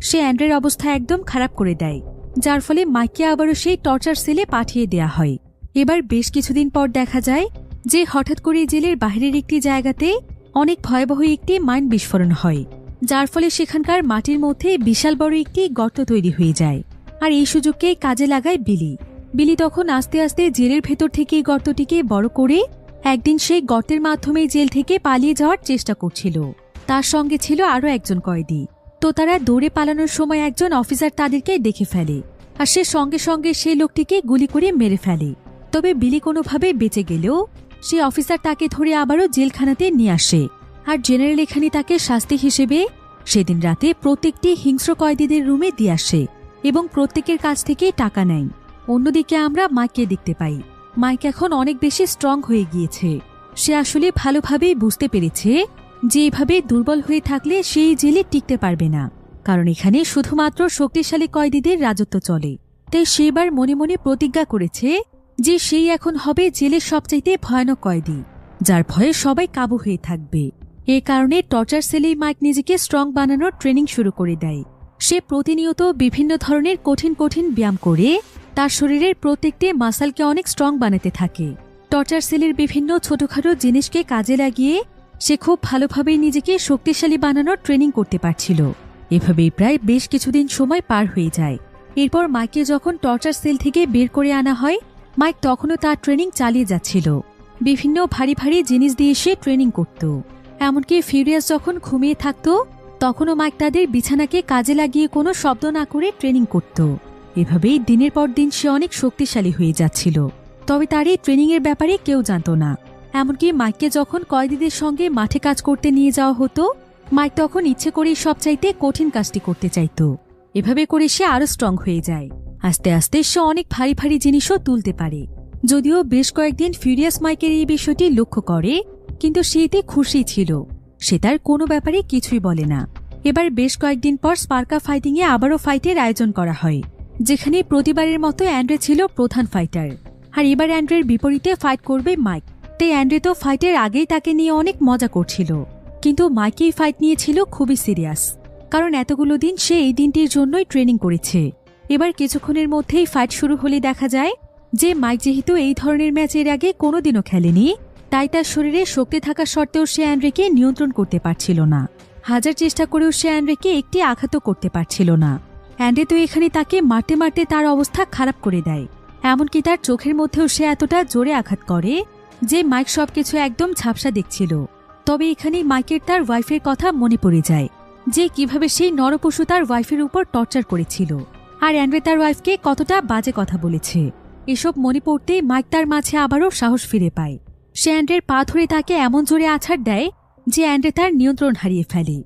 সে অ্যান্ড্রের অবস্থা একদম খারাপ করে দেয়, যার ফলে মাইককে আবারও সেই টর্চার সেলে পাঠিয়ে দেয়া হয়। এবার বেশ কিছুদিন পর দেখা যায় যে হঠাৎ করে জেলের বাইরের একটি জায়গাতে অনেক ভয়াবহ একটি মাইন বিস্ফোরণ হয়, যার ফলে সেখানকার মাটির মধ্যে বিশাল বড় একটি গর্ত তৈরি হয়ে যায়। আর এই সুযোগকেই কাজে লাগায় বিলি। বিলি তখন আস্তে আস্তে জেলের ভেতর থেকে গর্তটিকে বড় করে একদিন সেই গর্তের মাধ্যমে জেল থেকে পালিয়ে যাওয়ার চেষ্টা করছিল। তার সঙ্গে ছিল আরও একজন কয়েদি। তো তারা দৌড়ে পালানোর সময় একজন অফিসার তাদেরকে দেখে ফেলে, আর সে সঙ্গে সঙ্গে সেই লোকটিকে গুলি করে মেরে ফেলে। তবে বিলি কোনোভাবে বেঁচে গেলেও সেই অফিসার তাকে ধরে আবারও জেলখানাতে নিয়ে আসে। আর জেনারেল এখানে তাকে শাস্তি হিসেবে সেদিন রাতে প্রত্যেকটি হিংস্র কয়েদিদের রুমে দিয়ে আসে এবং প্রত্যেকের কাছ থেকে টাকা নেয়। অন্যদিকে আমরা মাইককে দেখতে পাই। মাইক এখন অনেক বেশি স্ট্রং হয়ে গিয়েছে। সে আসলে ভালোভাবেই বুঝতে পেরেছে যে এভাবে দুর্বল হয়ে থাকলে সেই জেলে টিকতে পারবে না, কারণ এখানে শুধুমাত্র শক্তিশালী কয়েদিদের রাজত্ব চলে। তাই সেবার মনে মনে প্রতিজ্ঞা করেছে যে সেই এখন হবে জেলের সবচাইতে ভয়ানক কয়েদি, যার ভয়ে সবাই কাবু হয়ে থাকবে। এ কারণে টর্চার সেলেই মাইক নিজেকে স্ট্রং বানানোর ট্রেনিং শুরু করে দেয়। সে প্রতিনিয়ত বিভিন্ন ধরনের কঠিন কঠিন ব্যায়াম করে তার শরীরের প্রত্যেকটি মাসলকে অনেক স্ট্রং বানাতে থাকে। টর্চার সেলের বিভিন্ন ছোটখাটো জিনিসকে কাজে লাগিয়ে সে খুব ভালোভাবেই নিজেকে শক্তিশালী বানানোর ট্রেনিং করতে পারছিল। এভাবেই প্রায় বেশ কিছুদিন সময় পার হয়ে যায়। এরপর মাইককে যখন টর্চার সেল থেকে বের করে আনা হয়, মাইক তখনও তার ট্রেনিং চালিয়ে যাচ্ছিল। বিভিন্ন ভারী ভারী জিনিস দিয়ে সে ট্রেনিং করত। এমনকি ফিউরিয়াস যখন ঘুমিয়ে থাকত, তখনও মাইক তাদের বিছানাকে কাজে লাগিয়ে কোনো শব্দ না করে ট্রেনিং করত। এভাবেই দিনের পর দিন সে অনেক শক্তিশালী হয়ে যাচ্ছিল। তবে তার এই ট্রেনিংয়ের ব্যাপারে কেউ জানত না। এমনকি মাইককে যখন কয়েদিদের সঙ্গে মাঠে কাজ করতে নিয়ে যাওয়া হতো, মাইক তখন ইচ্ছে করেই সবচাইতে কঠিন কাজটি করতে চাইত। এভাবে করে সে আরও স্ট্রং হয়ে যায়। আস্তে আস্তে সে অনেক ভারী ভারী জিনিসও তুলতে পারে। যদিও বেশ কয়েকদিন ফিউরিয়াস মাইকের এই বিষয়টি লক্ষ্য করে, কিন্তু সে এতে খুশি ছিল। সে তার কোনো ব্যাপারে কিছুই বলে না। এবার বেশ কয়েকদিন পর স্পার্কা ফাইটিংয়ে আবারও ফাইটের আয়োজন করা হয়, যেখানে প্রতিবারের মতো অ্যান্ড্রে ছিল প্রধান ফাইটার। আর এবার অ্যান্ড্রের বিপরীতে ফাইট করবে মাইক। তাই অ্যান্ড্রে তো ফাইটের আগেই তাকে নিয়ে অনেক মজা করছিল, কিন্তু মাইক এই ফাইট নিয়েছিল খুবই সিরিয়াস, কারণ এতগুলো দিন সে এই দিনটির জন্যই ট্রেনিং করেছে। এবার কিছুক্ষণের মধ্যেই ফাইট শুরু হলে দেখা যায় যে মাইক যেহেতু এই ধরনের ম্যাচের আগে কোনোদিনও খেলেনি, তাই তার শরীরে শক্তি থাকা সত্ত্বেও সে অ্যান্ড্রেকে নিয়ন্ত্রণ করতে পারছিল না। হাজার চেষ্টা করেও সে অ্যান্ড্রেকে একটি আঘাতও করতে পারছিল না। অ্যান্ড্রে তো এখানে তাকে মারতে মারতে তার অবস্থা খারাপ করে দেয়, এমনকি তার চোখের মধ্যেও সে এতটা জোরে আঘাত করে যে মাইক সবকিছু একদম ঝাপসা দেখছিল। তবে এখানেই মাইকের তার ওয়াইফের কথা মনে পড়ে যায়, যে কিভাবে সেই নরপশু তার ওয়াইফের উপর টর্চার করেছিল, আর অ্যান্ড্রে তার ওয়াইফকে কতটা বাজে কথা বলেছে। এসব মনে পড়তেই মাইক তার মাঝে আবারও সাহস ফিরে পায়। সে অ্যান্ড্রের পা ধরে তাকে এমন জোরে আছাড় দেয় যে অ্যান্ড্রে তার নিয়ন্ত্রণ হারিয়ে ফেলে,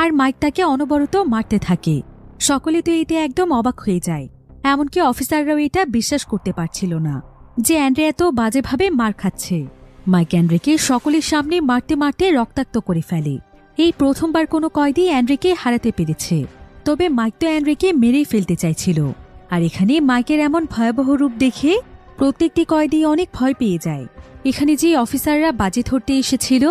আর মাইক তাকে অনবরত মারতে থাকে। সকলে তো এতে একদম অবাক হয়ে যায়, এমনকি অফিসাররাও এটা বিশ্বাস করতে পারছিল না যে অ্যান্ড্রে এত বাজেভাবে মার খাচ্ছে। মাইক অ্যান্ড্রেকে সকলের সামনে মারতে মারতে রক্তাক্ত করে ফেলে। এই প্রথমবার কোনো কয়েদি অ্যান্ড্রেকে হারাতে পেরেছে। তবে মাইক তো অ্যান্ড্রেকে মেরেই ফেলতে চাইছিল, আর এখানে মাইকের এমন ভয়াবহ রূপ দেখে প্রত্যেকটি কয়েদি অনেক ভয় পেয়ে যায়। এখানে যে অফিসাররা বাজি ধরতে এসেছিল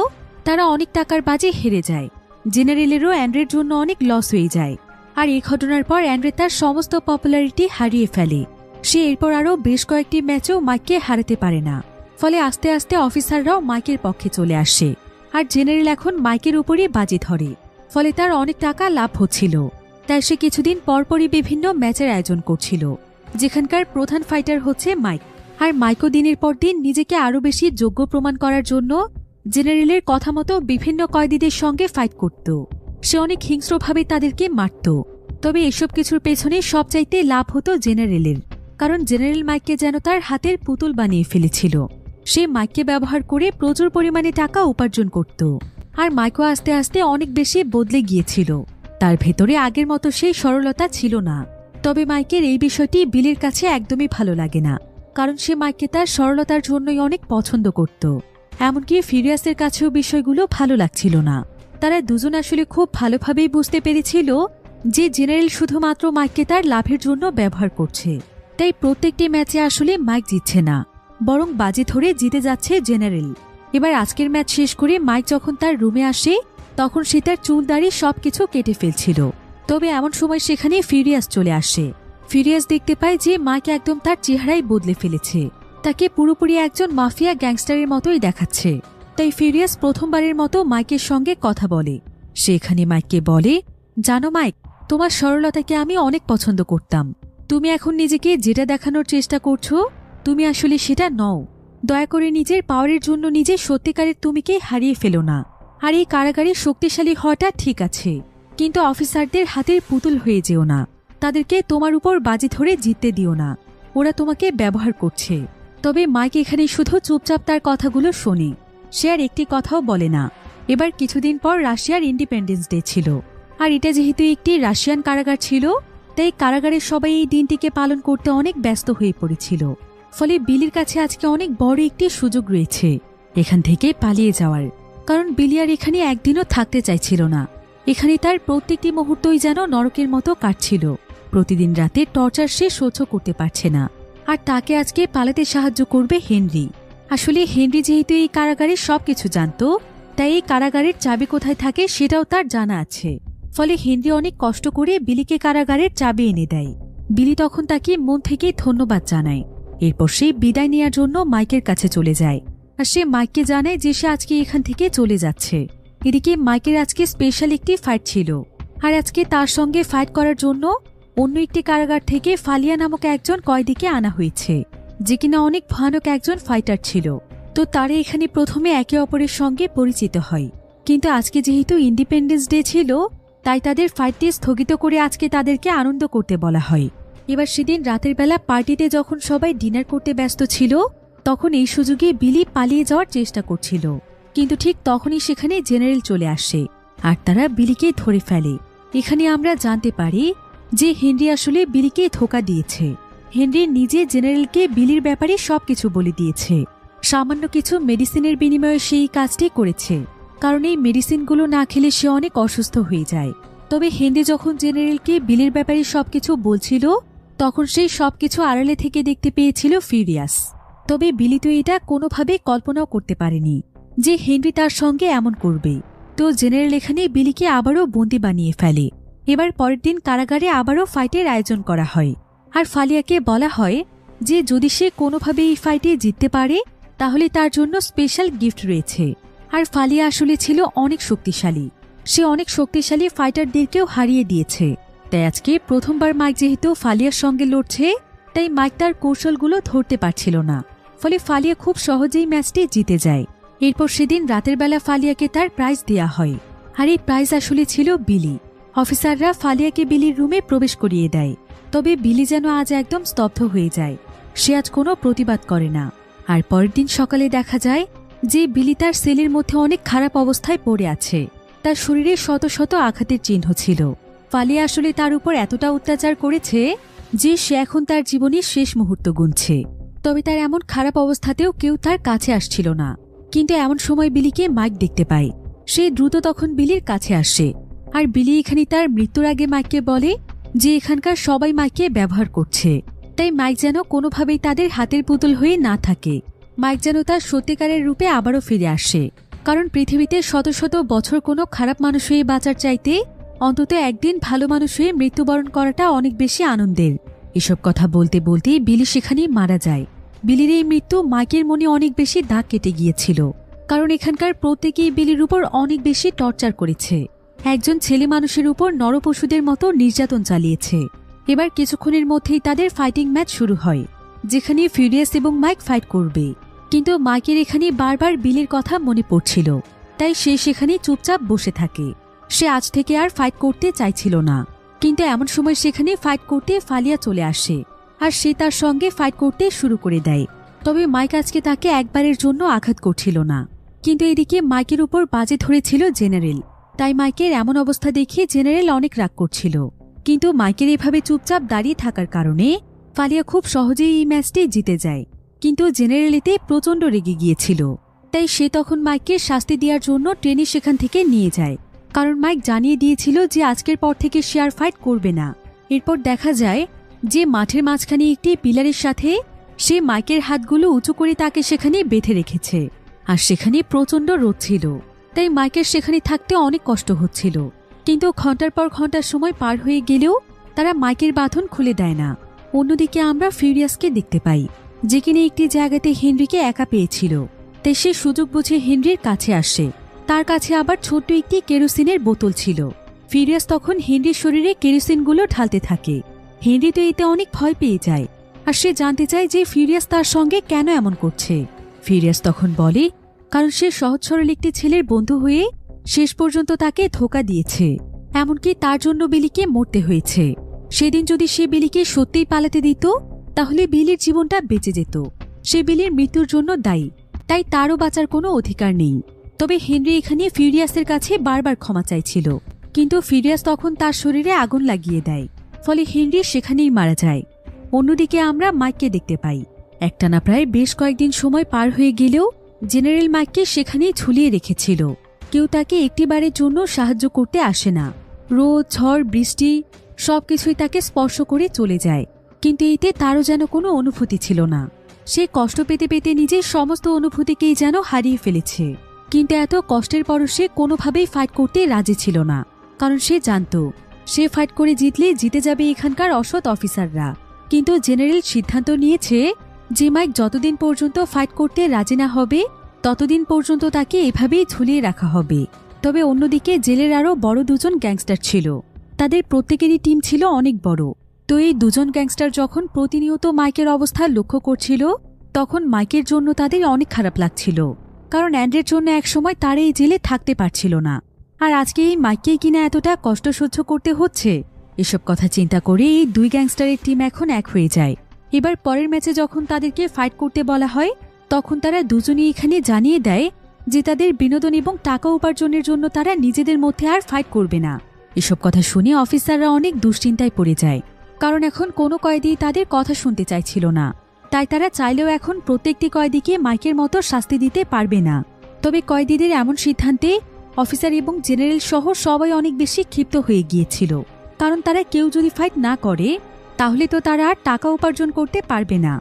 তারা অনেক টাকার বাজি হেরে যায়। জেনারেলেরও অ্যান্ড্রের জন্য অনেক লস হয়ে যায়। আর এই ঘটনার পর অ্যান্ড্রে তার সমস্ত পপুলারিটি হারিয়ে ফেলে। সে এরপর আরও বেশ কয়েকটি ম্যাচেও মাইককে হারাতে পারে না। ফলে আস্তে আস্তে অফিসাররাও মাইকের পক্ষে চলে আসে, আর জেনারেল এখন মাইকের উপরই বাজি ধরে। ফলে তার অনেক টাকা লাভ হচ্ছিল। তাই সে কিছুদিন পরপরই বিভিন্ন ম্যাচের আয়োজন করছিল, যেখানকার প্রধান ফাইটার হচ্ছে মাইক। আর মাইকও দিনের পর দিন নিজেকে আরও বেশি যোগ্য প্রমাণ করার জন্য জেনারেলের কথা মতো বিভিন্ন কয়েদিদের সঙ্গে ফাইট করত। সে অনেক হিংস্রভাবে তাদেরকে মারত। তবে এসব কিছুর পেছনে সবচাইতে লাভ হতো জেনারেলের, কারণ জেনারেল মাইককে যেন তার হাতের পুতুল বানিয়ে ফেলেছিল। সে মাইককে ব্যবহার করে প্রচুর পরিমাণে টাকা উপার্জন করত। আর মাইকও আস্তে আস্তে অনেক বেশি বদলে গিয়েছিল। তার ভেতরে আগের মতো সেই সরলতা ছিল না। তবে মাইকের এই বিষয়টি বিলির কাছে একদমই ভালো লাগে না, কারণ সে মাইককে তার সরলতার জন্যই অনেক পছন্দ করত। এমনকি ফিরিয়াসের কাছেও বিষয়গুলো ভালো লাগছিল না। তারা দুজন আসলে খুব ভালোভাবেই বুঝতে পেরেছিল যে জেনারেল শুধুমাত্র মাইককে তার লাভের জন্য ব্যবহার করছে। তাই প্রত্যেকটি ম্যাচে আসলে মাইক জিতছে না, বরং বাজি ধরে জিতে যাচ্ছে জেনারেল। এবার আজকের ম্যাচ শেষ করে মাইক যখন তার রুমে আসে তখন সে তার চুল দাড়ি সবকিছু কেটে ফেলছিল। তবে এমন সময় সেখানে ফিরিয়াস চলে আসে। ফিরিয়াস দেখতে পায় যে মাইক একদম তার চেহারাই বদলে ফেলেছে, তাকে পুরোপুরি একজন মাফিয়া গ্যাংস্টারের মতোই দেখাচ্ছে। তাই ফিরিয়াস প্রথমবারের মতো মাইকের সঙ্গে কথা বলে। সেখানে মাইককে বলে, জানো মাইক, তোমার সরলতাকে আমি অনেক পছন্দ করতাম। তুমি এখন নিজেকে যেটা দেখানোর চেষ্টা করছো তুমি আসলে সেটা নও। দয়া করে নিজের পাওয়ারের জন্য নিজের সত্যিকারের তুমিকে হারিয়ে ফেলো না। আর এই কারাগারে শক্তিশালী হওয়াটা ঠিক আছে, কিন্তু অফিসারদের হাতের পুতুল হয়ে যেও না। তাদেরকে তোমার উপর বাজি ধরে জিততে দিও না, ওরা তোমাকে ব্যবহার করছে। তবে মাইক এখানে শুধু চুপচাপ তার কথাগুলো শোনে, সে আর একটি কথাও বলে না। এবার কিছুদিন পর রাশিয়ার ইন্ডিপেন্ডেন্স ডে ছিল, আর এটা যেহেতু একটি রাশিয়ান কারাগার ছিল তাই কারাগারের সবাই এই দিনটিকে পালন করতে অনেক ব্যস্ত হয়ে পড়েছিল। ফলে বিলির কাছে আজকে অনেক বড় একটি সুযোগ রয়েছে এখান থেকে পালিয়ে যাওয়ার, কারণ বিলি আর এখানে একদিনও থাকতে চাইছিল না। এখানে তার প্রত্যেকটি মুহূর্তই যেন নরকের মতো কাটছিল। প্রতিদিন রাতে টর্চার সে সহ্য করতে পারছে না, আর তাকে আজকে পালাতে সাহায্য করবে হেনরি। আসলে হেনরি যেহেতু এই কারাগারের সবকিছু জানত, তাই এই কারাগারের চাবি কোথায় থাকে সেটাও তার জানা আছে। ফলে হেনরি অনেক কষ্ট করে বিলিকে কারাগারের চাবি এনে দেয়। বিলি তখন তাকে মন থেকে ধন্যবাদ জানায়। এরপর সে বিদায় নেওয়ার জন্য মাইকের কাছে চলে যায়, আর সে মাইককে জানায় যে সে আজকে এখান থেকে চলে যাচ্ছে। এদিকে মাইকের আজকে স্পেশাল একটি ফাইট ছিল, আর আজকে তার সঙ্গে ফাইট করার জন্য অন্য একটি কারাগার থেকে ফালিয়া নামক একজন কয়েদিকে আনা হয়েছে, যে কিনা অনেক ভয়ানক একজন ফাইটার ছিল। তো তারা এখানে প্রথমে একে অপরের সঙ্গে পরিচিত হয়। কিন্তু আজকে যেহেতু ইন্ডিপেন্ডেন্স ডে ছিল তাই তাদের ফাইটটি স্থগিত করে আজকে তাদেরকে আনন্দ করতে বলা হয়। এবার সেদিন রাতের বেলা পার্টিতে যখন সবাই ডিনার করতে ব্যস্ত ছিল তখন এই সুযোগে বিলি পালিয়ে যাওয়ার চেষ্টা করছিল, কিন্তু ঠিক তখনই সেখানে জেনারেল চলে আসে আর তারা বিলিকে ধরে ফেলে। এখানে আমরা জানতে পারি যে হেনরি আসলে বিলিকে ধোঁকা দিয়েছে। হেনরি নিজে জেনারেলকে বিলির ব্যাপারে সবকিছু বলে দিয়েছে। সামান্য কিছু মেডিসিনের বিনিময়ে সেই কাজটি করেছে, কারণ এই মেডিসিনগুলো না খেলে সে অনেক অসুস্থ হয়ে যায়। তবে হেনরি যখন জেনারেলকে বিলের ব্যাপারে সবকিছু বলছিল, তখন সেই সবকিছু আড়ালে থেকে দেখতে পেয়েছিল ফিউরিয়াস। তবে বিলি তো এটা কোনোভাবে কল্পনাও করতে পারেনি যে হেনরি তার সঙ্গে এমন করবে। তো জেনারেল এখানে বিলিকে আবারও বন্দি বানিয়ে ফেলে। এবার পরের দিন কারাগারে আবারও ফাইটের আয়োজন করা হয়, আর ফালিয়াকে বলা হয় যে যদি সে কোনোভাবে এই ফাইটে জিততে পারে তাহলে তার জন্য স্পেশাল গিফট রয়েছে। আর ফালিয়া আসলে ছিল অনেক শক্তিশালী, সে অনেক শক্তিশালী ফাইটারদেরকেও হারিয়ে দিয়েছে। তাই আজকে প্রথমবার মাইক যেহেতু ফালিয়ার সঙ্গে লড়ছে, তাই মাইক তার কৌশলগুলো ধরতে পারছিল না, ফলে ফালিয়া খুব সহজেই ম্যাচটি জিতে যায়। এরপর সেদিন রাতের বেলা ফালিয়াকে তার প্রাইজ দেয়া হয়, আর এই প্রাইজ আসলে ছিল বিলি। অফিসাররা ফালিয়াকে বিলির রুমে প্রবেশ করিয়ে দেয়, তবে বিলি যেন আজ একদম স্তব্ধ হয়ে যায়, সে আজ কোনো প্রতিবাদ করে না। আর পরের দিন সকালে দেখা যায় যে বিলি তার সেলের মধ্যে অনেক খারাপ অবস্থায় পড়ে আছে, তার শরীরে শত শত আঘাতের চিহ্ন ছিল। ফালিয়া আসলে তার উপর এতটা অত্যাচার করেছে যে সে এখন তার জীবনের শেষ মুহূর্ত গুনছে। তবে তার এমন খারাপ অবস্থাতেও কেউ তার কাছে আসছিল না। কিন্তু এমন সময় বিলিকে মাইক দেখতে পায়, সে দ্রুত তখন বিলির কাছে আসে। আর বিলি এখানে তার মৃত্যুর আগে মাইককে বলে যে এখানকার সবাই মাইককে ব্যবহার করছে, তাই মাইক যেন কোনোভাবেই তাদের হাতের পুতুল হয়ে না থাকে। মাইক যেন তার সত্যিকারের রূপে আবারও ফিরে আসে, কারণ পৃথিবীতে শত শত বছর কোনো খারাপ মানুষ হয়ে বাঁচার চাইতে অন্তত একদিন ভালো মানুষ হয়ে মৃত্যুবরণ করাটা অনেক বেশি আনন্দের। এসব কথা বলতে বলতেই বিলি সেখানেই মারা যায়। বিলির এই মৃত্যু মাইকের মনে অনেক বেশি দাগ কেটে গিয়েছিল, কারণ এখানকার প্রত্যেকেই বিলির উপর অনেক বেশি টর্চার করেছে, একজন ছেলে মানুষের উপর নরপশুদের মতো নির্যাতন চালিয়েছে। এবার কিছুক্ষণের মধ্যেই তাদের ফাইটিং ম্যাচ শুরু হয়, যেখানে ফিউরিয়াস এবং মাইক ফাইট করবে। কিন্তু মাইকের এখানে বারবার বিলির কথা মনে পড়ছিল, তাই সে সেখানে চুপচাপ বসে থাকে। সে আজ থেকে আর ফাইট করতে চাইছিল না। কিন্তু এমন সময় সেখানে ফাইট করতে ফালিয়া চলে আসে, আর সে তার সঙ্গে ফাইট করতে শুরু করে দেয়। তবে মাইক আজকে তাকে একবারের জন্য আঘাত করছিল না। কিন্তু এদিকে মাইকের উপর বাজে ধরেছিল জেনারেল, তাই মাইকের এমন অবস্থা দেখে জেনারেল অনেক রাগ করছিল। কিন্তু মাইকের এভাবে চুপচাপ দাঁড়িয়ে থাকার কারণে ফালিয়া খুব সহজেই এই ম্যাচটি জিতে যায়। কিন্তু জেনারেল এতে প্রচণ্ড রেগে গিয়েছিল, তাই সে তখন মাইককে শাস্তি দেওয়ার জন্য ট্রেনে সেখান থেকে নিয়ে যায়, কারণ মাইক জানিয়ে দিয়েছিল যে আজকের পর থেকে সে আর ফাইট করবে না। এরপর দেখা যায় যে মাঠের মাঝখানে একটি পিলারের সাথে সে মাইকের হাতগুলো উঁচু করে তাকে সেখানে বেঁধে রেখেছে, আর সেখানে প্রচণ্ড রোদ ছিল, তাই মাইকের সেখানে থাকতে অনেক কষ্ট হচ্ছিল। কিন্তু ঘন্টার পর ঘন্টার সময় পার হয়ে গেলেও তারা মাইকের বাঁধন খুলে দেয় না। অন্যদিকে আমরা ফিউরিয়াসকে দেখতে পাই, যে কিনা একটি জায়গাতে হেনরিকে একা পেয়েছিল, তাই সে সুযোগ বুঝে হেনরির কাছে আসে। তার কাছে আবার ছোট্ট একটি কেরোসিনের বোতল ছিল। ফিউরিয়াস তখন হেনরির শরীরে কেরোসিনগুলো ঢালতে থাকে। হেনরি তো এতে অনেক ভয় পেয়ে যায়, আর সে জানতে চায় যে ফিউরিয়াস তার সঙ্গে কেন এমন করছে। ফিউরিয়াস তখন বলে কারণ সে সহজ সরল একটি ছেলের বন্ধু হয়ে শেষ পর্যন্ত তাকে ধোঁকা দিয়েছে, এমনকি তার জন্য বিলিকে মরতে হয়েছে। সেদিন যদি সে বিলিকে সত্যিই পালাতে দিত তাহলে বিলির জীবনটা বেঁচে যেত। সে বিলির মৃত্যুর জন্য দায়ী, তাই তারও বাঁচার কোনো অধিকার নেই। তবে হেনরি এখানে ফিউরিয়াসের কাছে বারবার ক্ষমা চাইছিল, কিন্তু ফিউরিয়াস তখন তার শরীরে আগুন লাগিয়ে দেয়, ফলে হেনরি সেখানেই মারা যায়। অন্যদিকে আমরা মাইককে দেখতে পাই। একটানা প্রায় বেশ কয়েকদিন সময় পার হয়ে গেলেও জেনারেল মাইককে সেখানেই ঝুলিয়ে রেখেছিল। কেউ তাকে একটিবারের জন্য সাহায্য করতে আসে না। রোদ, ঝড়, বৃষ্টি সবকিছুই তাকে স্পর্শ করে চলে যায়, কিন্তু এতে তারও যেন কোনো অনুভূতি ছিল না। সে কষ্ট পেতে পেতে নিজের সমস্ত অনুভূতিকেই যেন হারিয়ে ফেলেছে। কিন্তু এত কষ্টের পরও সে কোনোভাবেই ফাইট করতে রাজি ছিল না, কারণ সে জানত সে ফাইট করে জিতলে জিতে যাবে এখানকার অসৎ অফিসাররা। কিন্তু জেনারেল সিদ্ধান্ত নিয়েছে যে মাইক যতদিন পর্যন্ত ফাইট করতে রাজি না হবে ততদিন পর্যন্ত তাকে এভাবেই ঝুলিয়ে রাখা হবে। তবে অন্যদিকে জেলের আরও বড় দুজন গ্যাংস্টার ছিল, তাদের প্রত্যেকেরই টিম ছিল অনেক বড়। তো এই দুজন গ্যাংস্টার যখন প্রতিনিয়ত মাইকের অবস্থা লক্ষ্য করছিল তখন মাইকের জন্য তাদের অনেক খারাপ লাগছিল, কারণ অ্যান্ড্রের জন্য একসময় তারা এই জেলে থাকতে পারছিল না, আর আজকে এই মাইককেই কিনা এতটা কষ্ট সহ্য করতে হচ্ছে। এসব কথা চিন্তা করে এই দুই গ্যাংস্টারের টিম এখন এক হয়ে যায়। এবার পরের ম্যাচে যখন তাদেরকে ফাইট করতে বলা হয় তখন তারা দুজনই এখানে জানিয়ে দেয় যে তাদের বিনোদন এবং টাকা উপার্জনের জন্য তারা নিজেদের মধ্যে আর ফাইট করবে না। এসব কথা শুনে অফিসাররা অনেক দুশ্চিন্তায় পড়ে যায়, কারণ এখন কোনো কয়েদি তাদের কথা শুনতে চাইছিল না। তাই তারা চাইলেও এখন প্রত্যেকটি কয়েদিকে মাইকের মতো শাস্তি দিতে পারবে না। তবে কয়েদিদের এমন সিদ্ধান্তে অফিসার এবং জেনারেল সহ সবাই অনেক বেশি ক্ষিপ্ত হয়ে গিয়েছিল, কারণ তারা কেউ যদি ফাইট না করে তাহলে তো তারা আর টাকা উপার্জন করতে পারবে না।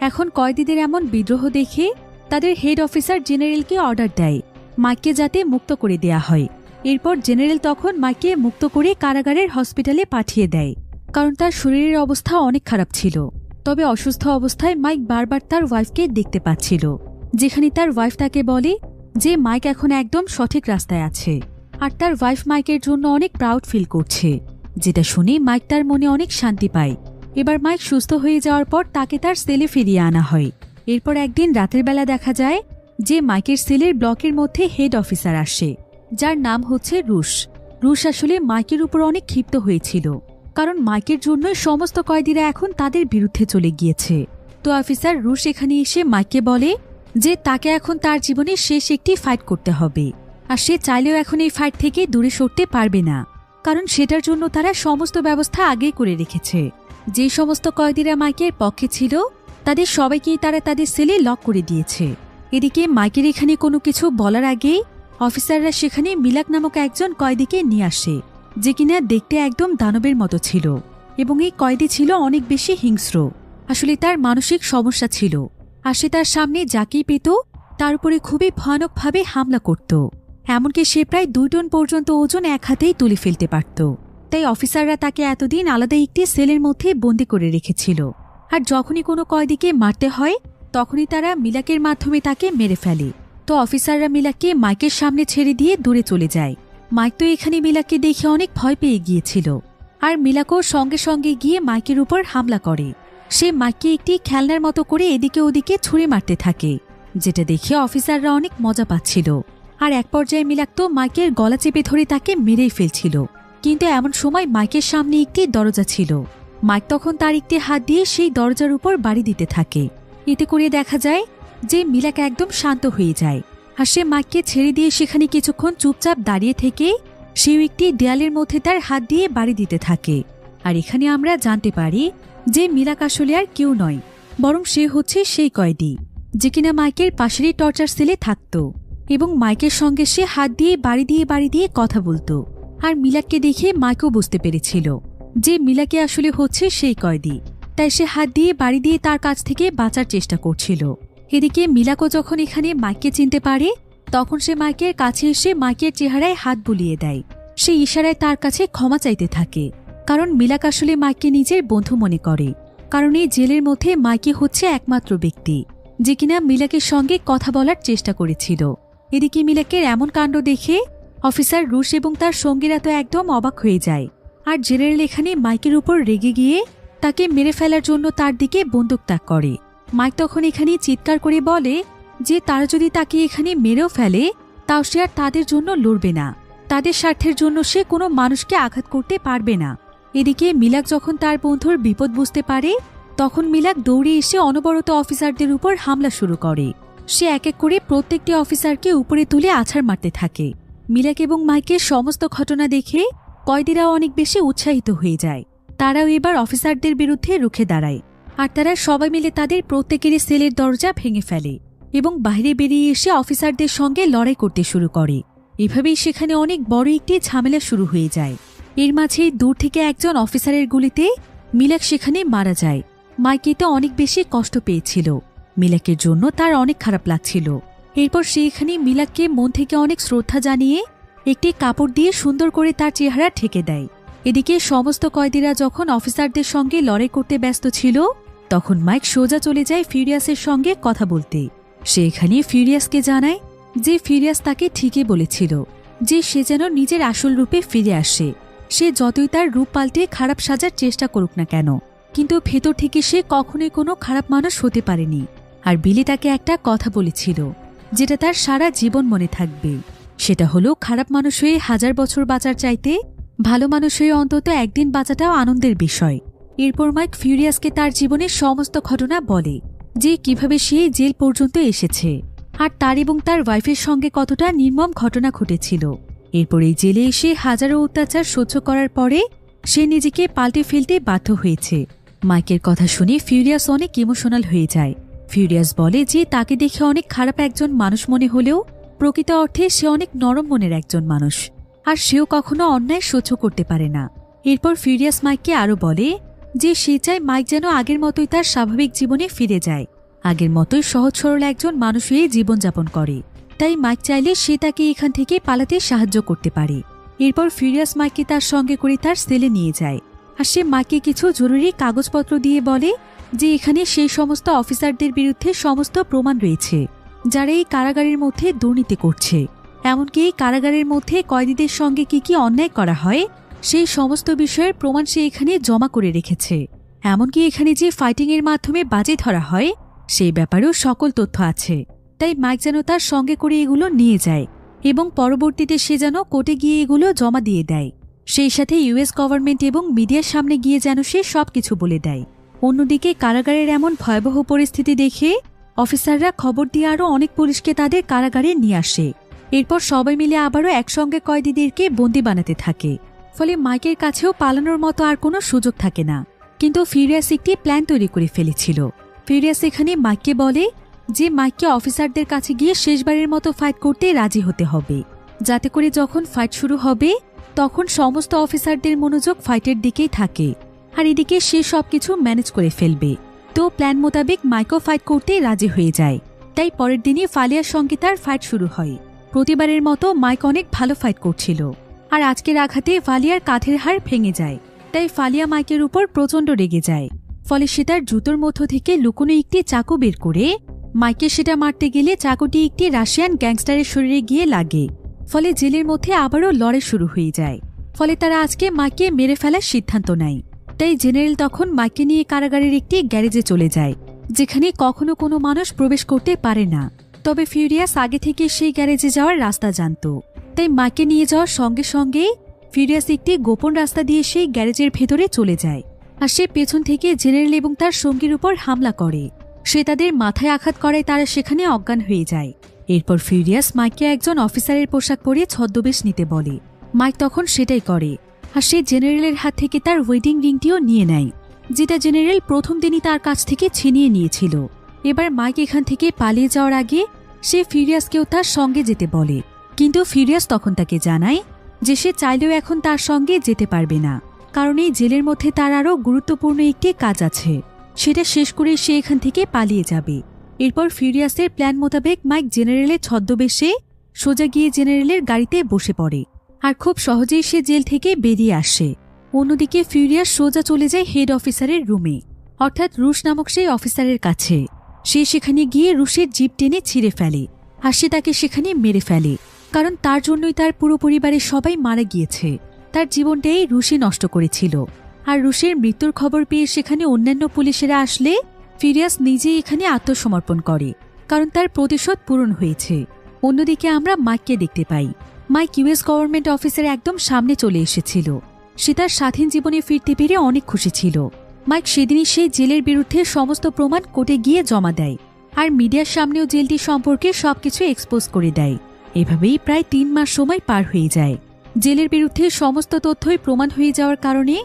এখন কয়েদিদের এমন বিদ্রোহ দেখে তাদের হেড অফিসার জেনারেলকে অর্ডার দেয় মাইককে যাতে মুক্ত করে দেয়া হয়। এরপর জেনারেল তখন মাইককে মুক্ত করে কারাগারের হসপিটালে পাঠিয়ে দেয়, কারণ তার শরীরের অবস্থা অনেক খারাপ ছিল। তবে অসুস্থ অবস্থায় মাইক বারবার তার ওয়াইফকে দেখতে পাচ্ছিল, যেখানে তার ওয়াইফ তাকে বলে যে মাইক এখন একদম সঠিক রাস্তায় আছে, আর তার ওয়াইফ মাইকের জন্য অনেক প্রাউড ফিল করছে, যেটা শুনে মাইক তার মনে অনেক শান্তি পায়। এবার মাইক সুস্থ হয়ে যাওয়ার পর তাকে তার সেলে ফিরিয়ে আনা হয়। এরপর একদিন রাতের বেলা দেখা যায় যে মাইকের সেলের ব্লকের মধ্যে হেড অফিসার আসে, যার নাম হচ্ছে রুশ। রুশ আসলে মাইকের উপর অনেক ক্ষিপ্ত হয়েছিল, কারণ মাইকের জন্য সমস্ত কয়েদিরা এখন তাদের বিরুদ্ধে চলে গিয়েছে। তো অফিসার রুশ এখানে এসে মাইককে বলে যে তাকে এখন তার জীবনে শেষ একটি ফাইট করতে হবে, আর সে চাইলেও এখন এই ফাইট থেকে দূরে সরতে পারবে না, কারণ সেটার জন্য তারা সমস্ত ব্যবস্থা আগেই করে রেখেছে। যে সমস্ত কয়েদিরা মাইকের পক্ষে ছিল তাদের সবাইকেই তারা তাদের সেলে লক করে দিয়েছে। এদিকে মাইকের এখানে কোনো কিছু বলার আগেই অফিসাররা সেখানে মিলাক নামক একজন কয়েদিকে নিয়ে আসে, যে কিনা দেখতে একদম দানবের মতো ছিল, এবং এই কয়েদি ছিল অনেক বেশি হিংস্র। আসলে তার মানসিক সমস্যা ছিল, আর সে তার সামনে যাকেই পেত তার উপরে খুবই ভয়ানকভাবে হামলা করত। এমনকি সে প্রায় 2 টন পর্যন্ত ওজন এক হাতেই তুলে ফেলতে পারত। তাই অফিসাররা তাকে এতদিন আলাদা একটি সেলের মধ্যে বন্দী করে রেখেছিল, আর যখনই কোনো কয়েদিকে মারতে হয় তখনই তারা মিলাকের মাধ্যমে তাকে মেরে ফেলে। তো অফিসাররা মিলাককে মাইকের সামনে ছেড়ে দিয়ে দূরে চলে যায়। মাইক তো এখানে মিলাককে দেখে অনেক ভয় পেয়ে গিয়েছিল, আর মিলাকও সঙ্গে সঙ্গে গিয়ে মাইকের উপর হামলা করে। সে মাইককে একটি খেলনার মতো করে এদিকে ওদিকে ছুঁড়ে মারতে থাকে, যেটা দেখে অফিসাররা অনেক মজা পাচ্ছিল। আর এক পর্যায়ে মিলাক তো মাইকের গলা চেপে ধরে তাকে মেরেই ফেলছিল। কিন্তু এমন সময় মাইকের সামনে একটি দরজা ছিল। মাইক তখন তার একটি হাত দিয়ে সেই দরজার উপর বাড়ি দিতে থাকে। এতে করে দেখা যায় যে মিলাক একদম শান্ত হয়ে যায়, আর সে মাইককে ছেড়ে দিয়ে সেখানে কিছুক্ষণ চুপচাপ দাঁড়িয়ে থেকে সেও একটি দেয়ালের মধ্যে তার হাত দিয়ে বাড়ি দিতে থাকে। আর এখানে আমরা জানতে পারি যে মিলাক আসলে আর কেউ নয়, বরং সে হচ্ছে সেই কয়েদি যে কিনা মাইকের পাশেরই টর্চার সেলে থাকত, এবং মাইকের সঙ্গে সে হাত দিয়ে বাড়ি দিয়ে কথা বলতো। আর মিলাককে দেখে মাইকও বুঝতে পেরেছিল যে মিলাকে আসলে হচ্ছে সেই কয়েদি, তাই সে হাত দিয়ে বাড়ি দিয়ে তার কাছ থেকে বাঁচার চেষ্টা করছিল। এদিকে মিলাকও যখন এখানে মাইককে চিনতে পারে তখন সে মাইকের কাছে এসে মাইকের চেহারায় হাত বুলিয়ে দেয়। সে ইশারায় তার কাছে ক্ষমা চাইতে থাকে, কারণ মিলাক আসলে মাইককে নিজের বন্ধু মনে করে, কারণ এই জেলের মধ্যে মাইকে হচ্ছে একমাত্র ব্যক্তি যে কিনা মিলাকের সঙ্গে কথা বলার চেষ্টা করেছিল। এদিকে মিলাকের এমন কাণ্ড দেখে অফিসার রুশ এবং তার সঙ্গীরা তো একদম অবাক হয়ে যায়, আর জেনারেল এখানে মাইকের উপর রেগে গিয়ে তাকে মেরে ফেলার জন্য তার দিকে বন্দুক তাক করে। মাইক তখন এখানে চিৎকার করে বলে যে তারা যদি তাকে এখানে মেরেও ফেলে তাও সে আর তাদের জন্য লড়বে না, তাদের স্বার্থের জন্য সে কোনো মানুষকে আঘাত করতে পারবে না। এদিকে মিলাক যখন তার বন্ধুর বিপদ বুঝতে পারে তখন মিলাক দৌড়ে এসে অনবরত অফিসারদের উপর হামলা শুরু করে। সে এক এক করে প্রত্যেকটি অফিসারকে উপরে তুলে আছাড় মারতে থাকে। মিলাক এবং মাইকের সমস্ত ঘটনা দেখে কয়েদিরাও অনেক বেশি উৎসাহিত হয়ে যায়। তারাও এবার অফিসারদের বিরুদ্ধে রুখে দাঁড়ায়, আর তারা সবাই মিলে তাদের প্রত্যেকেরই সেলের দরজা ভেঙে ফেলে এবং বাইরে বেরিয়ে এসে অফিসারদের সঙ্গে লড়াই করতে শুরু করে। এভাবেই সেখানে অনেক বড় একটি ঝামেলা শুরু হয়ে যায়। এর মাঝেই দূর থেকে একজন অফিসারের গুলিতে মিলাক সেখানে মারা যায়। মাইকে তো অনেক বেশি কষ্ট পেয়েছিল, মিলাকের জন্য তার অনেক খারাপ লাগছিল। এরপর সে এখানে মিলাককে মন থেকে অনেক শ্রদ্ধা জানিয়ে একটি কাপড় দিয়ে সুন্দর করে তার চেহারা ঢেকে দেয়। এদিকে সমস্ত কয়েদিরা যখন অফিসারদের সঙ্গে লড়াই করতে ব্যস্ত ছিল তখন মাইক সোজা চলে যায় ফিউরিয়াসের সঙ্গে কথা বলতে। সে এখানে ফিউরিয়াসকে জানায় যে ফিউরিয়াস তাকে ঠিকই বলেছিল যে সে যেন নিজের আসল রূপে ফিরে আসে। সে যতই তার রূপ পাল্টে খারাপ সাজার চেষ্টা করুক না কেন, কিন্তু ভেতর থেকে সে কখনোই কোনো খারাপ মানুষ হতে পারেনি। আর বিলি তাকে একটা কথা বলেছিল যেটা তার সারা জীবন মনে থাকবে, সেটা হলো খারাপ মানুষ হয়ে 1000 বছর বাঁচার চাইতে ভালো মানুষ হয়ে অন্তত একদিন বাঁচাটাও আনন্দের বিষয়। এরপর মাইক ফিউরিয়াসকে তার জীবনের সমস্ত ঘটনা বলে যে কিভাবে সে জেল পর্যন্ত এসেছে, আর তার এবং তার ওয়াইফের সঙ্গে কতটা নির্মম ঘটনা ঘটেছিল। এরপর এই জেলে এসে হাজারো অত্যাচার সহ্য করার পরে সে নিজেকে পাল্টে ফেলতে বাধ্য হয়েছে মাইকের কথা শুনে ফিউরিয়াস অনেক ইমোশনাল হয়ে যায়। ফিউরিয়াস বলে যে তাকে দেখে অনেক খারাপ একজন মানুষ মনে হলেও প্রকৃত অর্থে সে অনেক নরম মনের একজন মানুষ, আর সেও কখনো অন্যায় সহ্য করতে পারে না। এরপর ফিউরিয়াস মাইককে আরও বলে যে সে চায় মাইক যেন আগের মতোই তার স্বাভাবিক জীবনে ফিরে যায়, আগের মতোই সহজ সরল একজন মানুষ হয়ে জীবনযাপন করে। তাই মাইক চাইলে সে তাকে এখান থেকে পালাতে সাহায্য করতে পারে। এরপর ফিউরিয়াস মাইককে তার সঙ্গে করে তার সেলে নিয়ে যায়, আর সে মাইককে কিছু জরুরি কাগজপত্র দিয়ে বলে যে এখানে সেই সমস্ত অফিসারদের বিরুদ্ধে সমস্ত প্রমাণ রয়েছে যারা এই কারাগারের মধ্যে দুর্নীতি করছে, এমনকি এই কারাগারের মধ্যে কয়েদিদের সঙ্গে কি কি অন্যায় করা হয় সেই সমস্ত বিষয়ের প্রমাণ সে এখানে জমা করে রেখেছে। এমনকি এখানে যে ফাইটিংয়ের মাধ্যমে বাজি ধরা হয় সেই ব্যাপারেও সকল তথ্য আছে। তাই মাইক যেন তার সঙ্গে করে এগুলো নিয়ে যায় এবং পরবর্তীতে সে যেন কোর্টে গিয়ে এগুলো জমা দিয়ে দেয়। সেই সাথে ইউএস গভর্নমেন্ট এবং মিডিয়ার সামনে গিয়ে যেন সে সবকিছু বলে দেয়। অন্যদিকে কারাগারের এমন ভয়াবহ পরিস্থিতি দেখে অফিসাররা খবর দিয়ে আরও অনেক পুলিশকে তাদের কারাগারে নিয়ে আসে। এরপর সবাই মিলে আবারও একসঙ্গে কয়েদিদেরকে বন্দী বানাতে থাকে। ফলে মাইকের কাছেও পালানোর মতো আর কোনো সুযোগ থাকে না। কিন্তু ফিউরিয়াস একটি প্ল্যান তৈরি করে ফেলেছিল। ফিউরিয়াস এখানে মাইককে বলে যে মাইককে অফিসারদের কাছে গিয়ে শেষবারের মতো ফাইট করতে রাজি হতে হবে, যাতে করে যখন ফাইট শুরু হবে তখন সমস্ত অফিসারদের মনোযোগ ফাইটের দিকেই থাকে, আর এদিকে সে সবকিছু ম্যানেজ করে ফেলবে। তো প্ল্যান মোতাবেক মাইকও ফাইট করতে রাজি হয়ে যায়। তাই পরের দিনই ফালিয়ার সঙ্গে তার ফাইট শুরু হয়। প্রতিবারের মতো মাইক অনেক ভালো ফাইট করছিল, আর আজকের আঘাতে ফালিয়ার কাঁধের হাড় ভেঙে যায়। তাই ফালিয়া মাইকের উপর প্রচণ্ড রেগে যায়। ফলে সে তার জুতোর মধ্য থেকে লুকোনো একটি চাকু বের করে মাইকে সেটা মারতে গেলে চাকুটি একটি রাশিয়ান গ্যাংস্টারের শরীরে গিয়ে লাগে। ফলে জেলের মধ্যে আবারও লড়াই শুরু হয়ে যায়। ফলে তারা আজকে মাইককে মেরে ফেলার সিদ্ধান্ত নেয়। তাই জেনারেল তখন মাইককে নিয়ে কারাগারের একটি গ্যারেজে চলে যায়, যেখানে কখনো কোনো মানুষ প্রবেশ করতে পারে না। তবে ফিউরিয়াস আগে থেকে সেই গ্যারেজে যাওয়ার রাস্তা জানত। তাই মাইককে নিয়ে যাওয়ার সঙ্গে সঙ্গে ফিউরিয়াস একটি গোপন রাস্তা দিয়ে সেই গ্যারেজের ভেতরে চলে যায়, আর সে পেছন থেকে জেনারেল এবং তার সঙ্গীর উপর হামলা করে। সে তাদের মাথায় আঘাত করায় তারা সেখানে অজ্ঞান হয়ে যায়। এরপর ফিউরিয়াস মাইককে একজন অফিসারের পোশাক পরিয়ে ছদ্মবেশ নিতে বলে। মাইক তখন সেটাই করে, আর সে জেনারেলের হাত থেকে তার ওয়েডিং রিংটিও নিয়ে নেয়, যেটা জেনারেল প্রথম দিনই তার কাছ থেকে ছিনিয়ে নিয়েছিল। এবার মাইক এখান থেকে পালিয়ে যাওয়ার আগে সে ফিউরিয়াসকেও তার সঙ্গে যেতে বলে, কিন্তু ফিউরিয়াস তখন তাকে জানায় যে সে চাইলেও এখন তার সঙ্গে যেতে পারবে না, কারণ এই জেলের মধ্যে তার আরও গুরুত্বপূর্ণ একটি কাজ আছে। সেটা শেষ করে সে এখান থেকে পালিয়ে যাবে। এরপর ফিউরিয়াসের প্ল্যান মোতাবেক মাইক জেনারেলের ছদ্মবেশে সোজা গিয়ে জেনারেলের গাড়িতে বসে পড়ে, আর খুব সহজেই সে জেল থেকে বেরিয়ে আসে। অন্যদিকে ফিউরিয়াস সোজা চলে যায় হেড অফিসারের রুমে, অর্থাৎ রুশ নামক সেই অফিসারের কাছে। সে সেখানে গিয়ে রুশের জিপ টেনে ছিঁড়ে ফেলে, আর সে তাকে সেখানে মেরে ফেলে, কারণ তার জন্যই তার পুরো পরিবারের সবাই মারা গিয়েছে। তার জীবনটাই রুশই নষ্ট করেছিল। আর রুশের মৃত্যুর খবর পেয়ে সেখানে অন্যান্য পুলিশেরা আসলে ফিউরিয়াস নিজেই এখানে আত্মসমর্পণ করে, কারণ তার প্রতিশোধ পূরণ হয়েছে। অন্যদিকে আমরা মাইককে দেখতে পাই। মাইক ইউএস গভর্নমেন্ট অফিসের একদম সামনে চলে এসেছিল। সে তার স্বাধীন জীবনে ফিরতে পেরে অনেক খুশি ছিল। মাইক সেদিনই সেই জেলের বিরুদ্ধে সমস্ত প্রমাণ কোর্টে গিয়ে জমা দেয়, আর মিডিয়ার সামনেও জেলটি সম্পর্কে সবকিছু এক্সপোজ করে দেয়। এভাবেই প্রায় 3 মাস সময় পার হয়ে যায়। জেলের বিরুদ্ধে সমস্ত তথ্যই প্রমাণ হয়ে যাওয়ার কারণে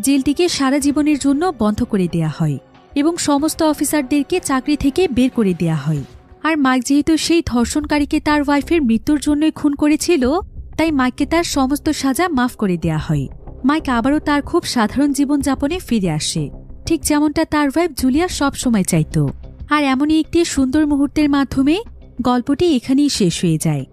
জেলটিকে সারা জীবনের জন্য বন্ধ করে দেয়া হয় এবং সমস্ত অফিসারদেরকে চাকরি থেকে বের করে দেয়া হয়। আর মাইক যেহেতু সেই ধর্ষণকারীকে তার ওয়াইফের মৃত্যুর জন্যই খুন করেছিল, তাই মাইককে তার সমস্ত সাজা মাফ করে দেয়া হয়। মাইক আবারও তার খুব সাধারণ জীবনযাপনে ফিরে আসে, ঠিক যেমনটা তার ওয়াইফ জুলিয়া সব সময় চাইত। আর এমনই একটি সুন্দর মুহূর্তের মাধ্যমে গল্পটি এখানেই শেষ হয়ে যায়।